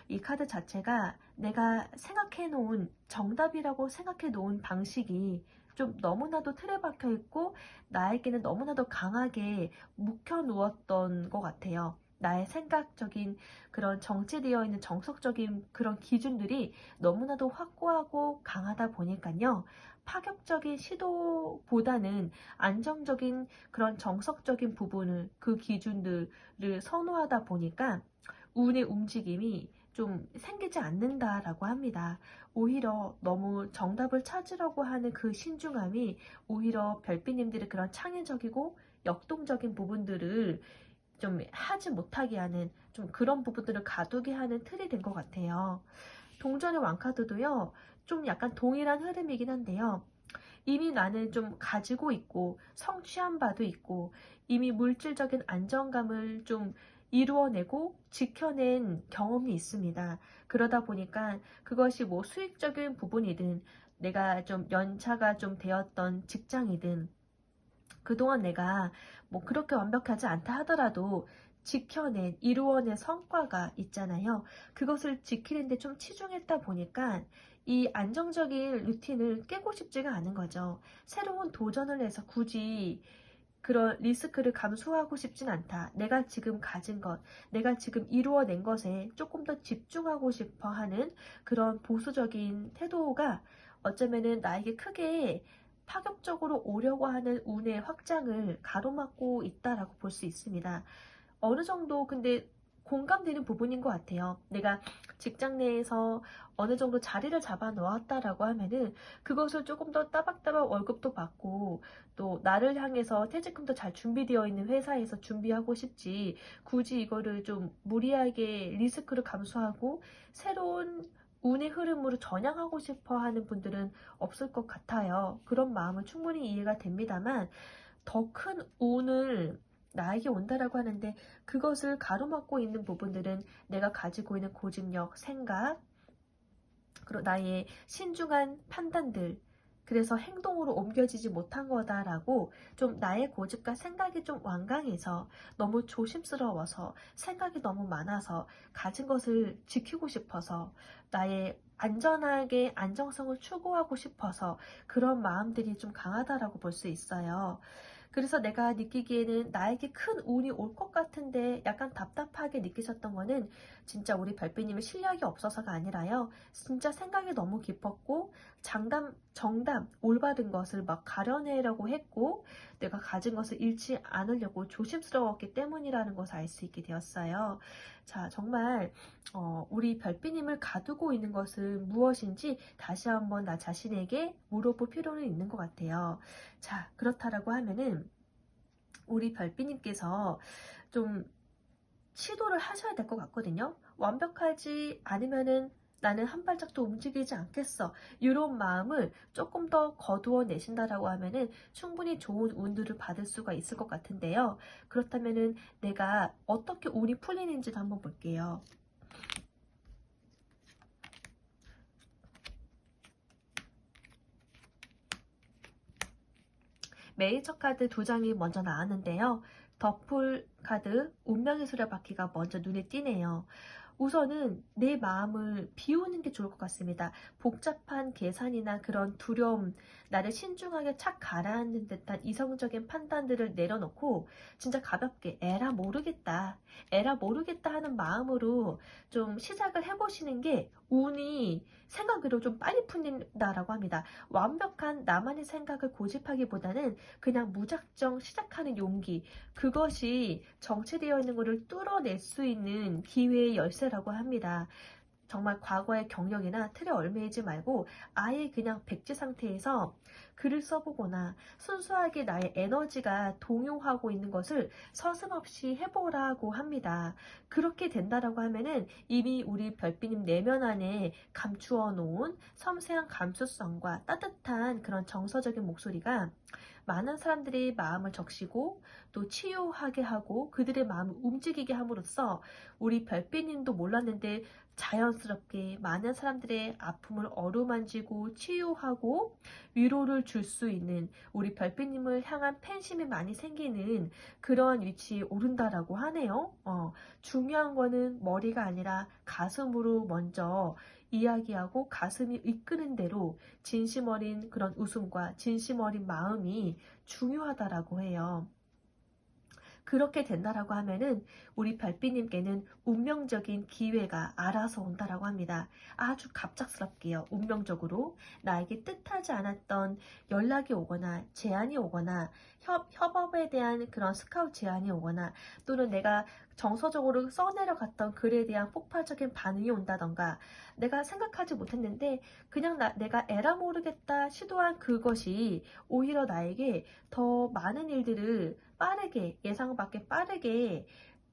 [SPEAKER 1] 이 카드 자체가 내가 생각해 놓은 정답이라고 생각해 놓은 방식이 좀 너무나도 틀에 박혀 있고 나에게는 너무나도 강하게 묵혀 놓았던 것 같아요. 나의 생각적인 그런 정체되어 있는 정석적인 그런 기준들이 너무나도 확고하고 강하다 보니까요. 파격적인 시도보다는 안정적인 그런 정석적인 부분을 그 기준들을 선호하다 보니까 운의 움직임이 좀 생기지 않는다라고 합니다. 오히려 너무 정답을 찾으려고 하는 그 신중함이 오히려 별빛님들의 그런 창의적이고 역동적인 부분들을 좀 하지 못하게 하는 좀 그런 부분들을 가두게 하는 틀이 된 것 같아요. 동전의 왕카드도요. 좀 약간 동일한 흐름이긴 한데요. 이미 나는 좀 가지고 있고 성취한 바도 있고 이미 물질적인 안정감을 좀 이루어내고 지켜낸 경험이 있습니다. 그러다 보니까 그것이 뭐 수익적인 부분이든 내가 좀 연차가 좀 되었던 직장이든 그동안 내가 뭐 그렇게 완벽하지 않다 하더라도 지켜낸, 이루어낸 성과가 있잖아요. 그것을 지키는데 좀 치중했다 보니까 이 안정적인 루틴을 깨고 싶지가 않은 거죠. 새로운 도전을 해서 굳이 그런 리스크를 감수하고 싶진 않다. 내가 지금 가진 것, 내가 지금 이루어낸 것에 조금 더 집중하고 싶어 하는 그런 보수적인 태도가 어쩌면은 나에게 크게 파격적으로 오려고 하는 운의 확장을 가로막고 있다라고 볼 수 있습니다. 어느 정도 근데 공감되는 부분인 것 같아요. 내가 직장 내에서 어느 정도 자리를 잡아 놓았다라고 하면은 그것을 조금 더 따박따박 월급도 받고 또 나를 향해서 퇴직금도 잘 준비되어 있는 회사에서 준비하고 싶지 굳이 이거를 좀 무리하게 리스크를 감수하고 새로운 운의 흐름으로 전향하고 싶어 하는 분들은 없을 것 같아요. 그런 마음은 충분히 이해가 됩니다만 더 큰 운을 나에게 온다라고 하는데 그것을 가로막고 있는 부분들은 내가 가지고 있는 고집력, 생각, 그리고 나의 신중한 판단들, 그래서 행동으로 옮겨지지 못한 거다라고 좀 나의 고집과 생각이 좀 완강해서 너무 조심스러워서 생각이 너무 많아서 가진 것을 지키고 싶어서 나의 안전하게 안정성을 추구하고 싶어서 그런 마음들이 좀 강하다라고 볼 수 있어요. 그래서 내가 느끼기에는 나에게 큰 운이 올 것 같은데 약간 답답하게 느끼셨던 거는 진짜 우리 별빛님의 실력이 없어서가 아니라요. 진짜 생각이 너무 깊었고 정답, 올바른 것을 막 가려내려고 했고 내가 가진 것을 잃지 않으려고 조심스러웠기 때문이라는 것을 알 수 있게 되었어요. 자, 정말 우리 별빛님을 가두고 있는 것은 무엇인지 다시 한번 나 자신에게 물어볼 필요는 있는 것 같아요. 자, 그렇다라고 하면은 우리 별빛님께서 좀 시도를 하셔야 될 것 같거든요. 완벽하지 않으면은 나는 한 발짝도 움직이지 않겠어. 이런 마음을 조금 더 거두어 내신다라고 하면은 충분히 좋은 운들을 받을 수가 있을 것 같은데요. 그렇다면은 내가 어떻게 운이 풀리는지도 한번 볼게요. 메이저 카드 두 장이 먼저 나왔는데요. 더풀 카드, 운명의 수레바퀴가 먼저 눈에 띄네요. 우선은 내 마음을 비우는 게 좋을 것 같습니다. 복잡한 계산이나 그런 두려움, 나를 신중하게 착 가라앉는 듯한 이성적인 판단들을 내려놓고 진짜 가볍게 에라 모르겠다 하는 마음으로 좀 시작을 해보시는 게 운이 생각으로 좀 빨리 풀린다라고 합니다. 완벽한 나만의 생각을 고집하기보다는 그냥 무작정 시작하는 용기, 그것이 정체되어 있는 것을 뚫어낼 수 있는 기회의 열쇠라고 합니다. 정말 과거의 경력이나 틀에 얽매이지 말고 아예 그냥 백지 상태에서 글을 써보거나 순수하게 나의 에너지가 동요하고 있는 것을 서슴없이 해보라고 합니다. 그렇게 된다라고 하면은 이미 우리 별빛님 내면 안에 감추어 놓은 섬세한 감수성과 따뜻한 그런 정서적인 목소리가 많은 사람들이 마음을 적시고 또 치유하게 하고 그들의 마음을 움직이게 함으로써 우리 별빛님도 몰랐는데 자연스럽게 많은 사람들의 아픔을 어루만지고 치유하고 위로를 줄 수 있는 우리 별빛님을 향한 팬심이 많이 생기는 그러한 위치에 오른다라고 하네요. 중요한 거는 머리가 아니라 가슴으로 먼저 이야기하고 가슴이 이끄는 대로 진심 어린 그런 웃음과 진심 어린 마음이 중요하다라고 해요. 그렇게 된다라고 하면은 우리 별빛님께는 운명적인 기회가 알아서 온다라고 합니다. 아주 갑작스럽게요. 운명적으로 나에게 뜻하지 않았던 연락이 오거나 제안이 오거나 협업에 대한 그런 스카우트 제안이 오거나 또는 내가 정서적으로 써내려갔던 글에 대한 폭발적인 반응이 온다던가 내가 생각하지 못했는데 그냥 내가 에라 모르겠다 시도한 그것이 오히려 나에게 더 많은 일들을 빠르게 예상 밖에 빠르게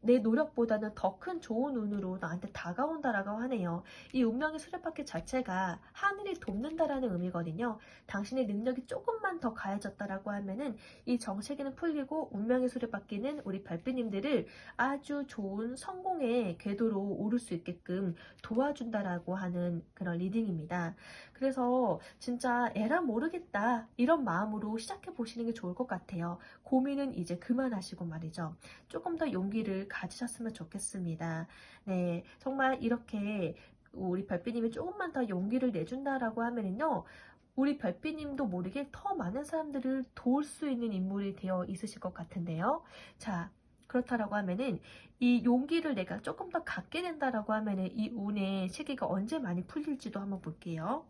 [SPEAKER 1] 내 노력보다는 더 큰 좋은 운으로 나한테 다가온다라고 하네요. 이 운명의 수레바퀴 자체가 하늘이 돕는다라는 의미거든요. 당신의 능력이 조금만 더 가해졌다라고 하면은 이 정체기는 풀리고 운명의 수레바퀴는 우리 별빛님들을 아주 좋은 성공의 궤도로 오를 수 있게끔 도와준다라고 하는 그런 리딩입니다. 그래서 진짜 에라 모르겠다 이런 마음으로 시작해 보시는 게 좋을 것 같아요. 고민은 이제 그만하시고 말이죠. 조금 더 용기를 가지셨으면 좋겠습니다. 네, 정말 이렇게 우리 별빛님이 조금만 더 용기를 내준다라고 하면은요, 우리 별빛님도 모르게 더 많은 사람들을 도울 수 있는 인물이 되어 있으실 것 같은데요. 자, 그렇다라고 하면은 이 용기를 내가 조금 더 갖게 된다라고 하면은 이 운의 시기가 언제 많이 풀릴지도 한번 볼게요.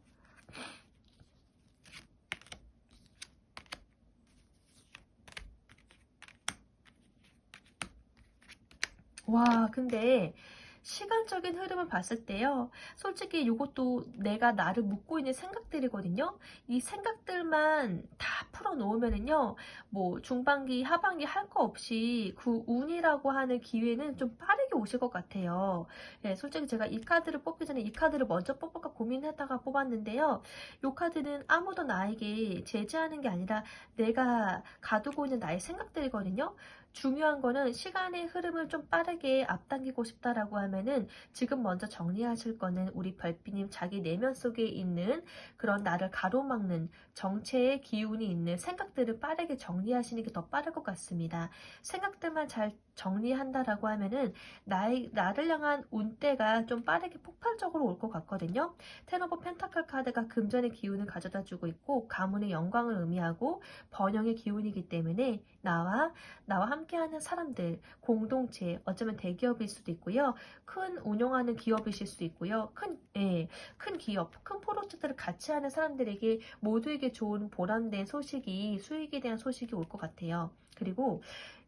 [SPEAKER 1] 와, 근데 시간적인 흐름을 봤을 때요. 솔직히 이것도 내가 나를 묻고 있는 생각들이거든요. 이 생각들만 다 풀어놓으면은요. 뭐 중반기, 하반기 할 거 없이 그 운이라고 하는 기회는 좀 빠르게 오실 것 같아요. 예, 솔직히 제가 이 카드를 뽑기 전에 이 카드를 먼저 뽑을까 고민했다가 뽑았는데요. 이 카드는 아무도 나에게 제지하는 게 아니라 내가 가두고 있는 나의 생각들이거든요. 중요한 거는 시간의 흐름을 좀 빠르게 앞당기고 싶다라고 하면은 지금 먼저 정리하실 거는 우리 별빛님 자기 내면 속에 있는 그런 나를 가로막는 정체의 기운이 있는 생각들을 빠르게 정리하시는 게 더 빠를 것 같습니다. 생각들만 잘 정리한다라고 하면은 나를 향한 운대가 좀 빠르게 폭발적으로 올 것 같거든요. 텐 오브 펜타클 카드가 금전의 기운을 가져다 주고 있고 가문의 영광을 의미하고 번영의 기운이기 때문에 나와 함께하는 사람들, 공동체, 어쩌면 대기업일 수도 있고요. 큰 운영하는 기업이실 수도 있고요. 큰 기업, 큰 프로젝트를 같이 하는 사람들에게 모두에게 좋은 보람된 소식이, 수익에 대한 소식이 올 것 같아요. 그리고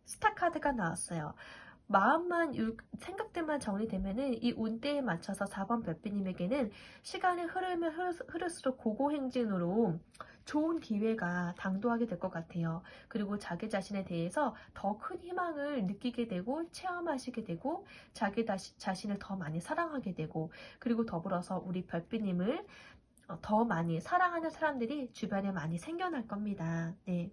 [SPEAKER 1] 스타 카드가 나왔어요. 생각들만 정리되면은 이 운대에 맞춰서 4번 별빛님에게는 시간의 흐르면 흐를수록 고고행진으로 좋은 기회가 당도하게 될 것 같아요. 그리고 자기 자신에 대해서 더 큰 희망을 느끼게 되고 체험하시게 되고 자기 자신을 더 많이 사랑하게 되고 그리고 더불어서 우리 별빛님을 더 많이 사랑하는 사람들이 주변에 많이 생겨날 겁니다. 네.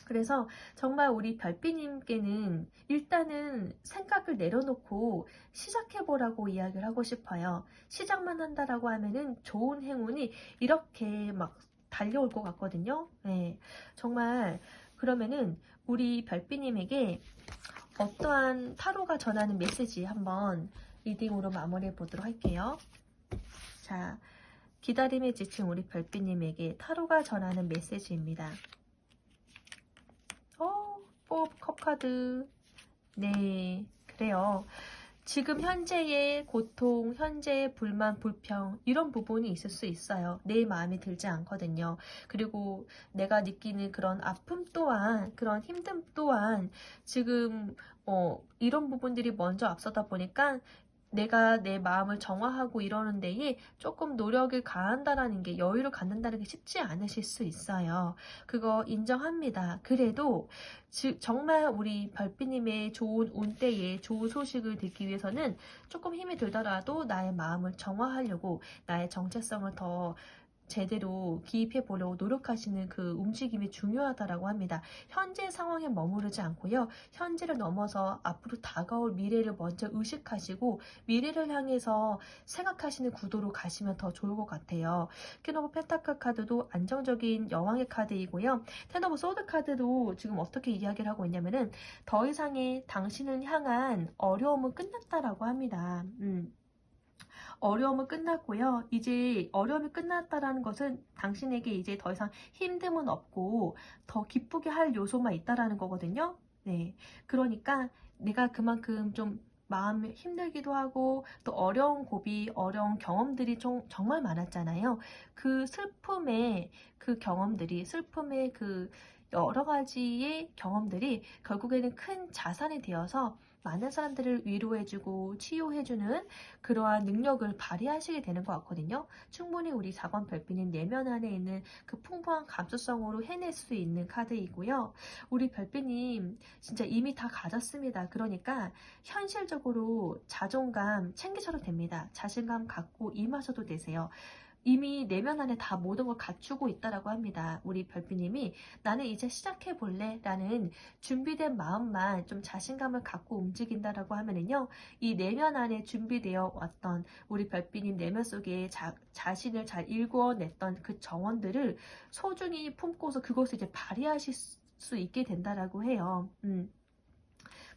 [SPEAKER 1] 그래서 정말 우리 별빛님께는 일단은 생각을 내려놓고 시작해보라고 이야기를 하고 싶어요. 시작만 한다라고 하면은 좋은 행운이 이렇게 막 달려올 것 같거든요. 네, 정말 그러면은 우리 별빛님에게 어떠한 타로가 전하는 메시지 한번 리딩으로 마무리해 보도록 할게요. 자, 기다림에 지친 우리 별빛님에게 타로가 전하는 메시지입니다. 컵카드. 네, 그래요. 지금 현재의 고통, 현재의 불만, 불평 이런 부분이 있을 수 있어요. 내 마음에 들지 않거든요. 그리고 내가 느끼는 그런 아픔 또한, 그런 힘듦 또한 지금 이런 부분들이 먼저 앞서다 보니까 내가 내 마음을 정화하고 이러는 데에 조금 노력을 가한다라는 게 여유를 갖는다는 게 쉽지 않으실 수 있어요. 그거 인정합니다. 그래도 정말 우리 별빛님의 좋은 운때에 좋은 소식을 듣기 위해서는 조금 힘이 들더라도 나의 마음을 정화하려고 나의 정체성을 더 제대로 기입해 보려고 노력하시는 그 움직임이 중요하다라고 합니다. 현재 상황에 머무르지 않고요. 현재를 넘어서 앞으로 다가올 미래를 먼저 의식하시고 미래를 향해서 생각하시는 구도로 가시면 더 좋을 것 같아요. 퀸 오브 펜타클 카드도 안정적인 여왕의 카드이고요. 텐 오브 소드 카드도 지금 어떻게 이야기를 하고 있냐면은 더 이상의 당신을 향한 어려움은 끝났다라고 합니다. 어려움은 끝났고요. 이제 어려움이 끝났다라는 것은 당신에게 이제 더 이상 힘듦은 없고 더 기쁘게 할 요소만 있다라는 거거든요. 네. 그러니까 내가 그만큼 좀 마음이 힘들기도 하고 또 어려운 고비, 어려운 경험들이 정말 많았잖아요. 그 슬픔의 그 경험들이 슬픔의 그 여러 가지의 경험들이 결국에는 큰 자산이 되어서 많은 사람들을 위로해주고 치유해주는 그러한 능력을 발휘하시게 되는 것 같거든요. 충분히 우리 4번 별빛님 내면 안에 있는 그 풍부한 감수성으로 해낼 수 있는 카드이고요. 우리 별빛님 진짜 이미 다 가졌습니다. 그러니까 현실적으로 자존감 챙기셔도 됩니다. 자신감 갖고 임하셔도 되세요. 이미 내면 안에 다 모든 걸 갖추고 있다라고 합니다. 우리 별빛님이 나는 이제 시작해 볼래 라는 준비된 마음만 좀 자신감을 갖고 움직인다라고 하면은요, 이 내면 안에 준비되어 왔던 우리 별빛님 내면 속에 자신을 잘 일궈냈던 그 정원들을 소중히 품고서 그것을 이제 발휘하실 수 있게 된다라고 해요.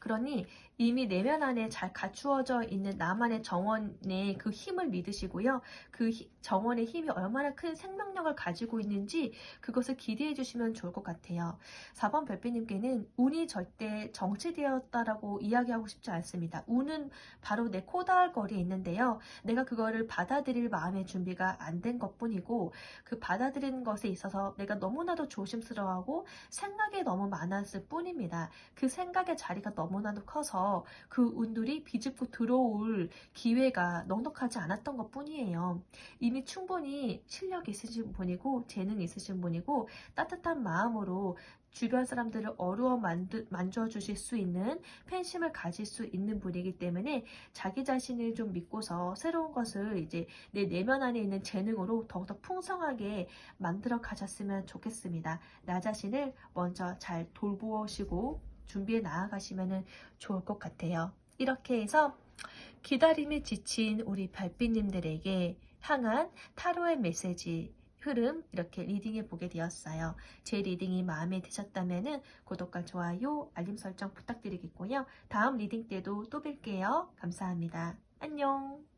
[SPEAKER 1] 그러니 이미 내면 안에 잘 갖추어져 있는 나만의 정원의 그 힘을 믿으시고요. 그 정원의 힘이 얼마나 큰 생명력을 가지고 있는지 그것을 기대해 주시면 좋을 것 같아요. 4번 별빛님께는 운이 절대 정체되었다라고 이야기하고 싶지 않습니다. 운은 바로 내 코다할 거리에 있는데요. 내가 그거를 받아들일 마음의 준비가 안 된 것뿐이고, 그 받아들이는 것에 있어서 내가 너무나도 조심스러워하고 생각이 너무 많았을 뿐입니다. 그 생각의 자리가 너무나도 커서 그 운들이 비집고 들어올 기회가 넉넉하지 않았던 것 뿐이에요. 이미 충분히 실력 있으신 분이고 재능 있으신 분이고 따뜻한 마음으로 주변 사람들을 어루어 만져주실 수 있는 팬심을 가질 수 있는 분이기 때문에 자기 자신을 좀 믿고서 새로운 것을 이제 내 내면 안에 있는 재능으로 더욱더 풍성하게 만들어 가셨으면 좋겠습니다. 나 자신을 먼저 잘 돌보시고 준비해 나아가시면 좋을 것 같아요. 이렇게 해서 기다림에 지친 우리 별빛님들에게 향한 타로의 메시지 흐름 이렇게 리딩해 보게 되었어요. 제 리딩이 마음에 드셨다면 구독과 좋아요, 알림 설정 부탁드리겠고요. 다음 리딩 때도 또 뵐게요. 감사합니다. 안녕.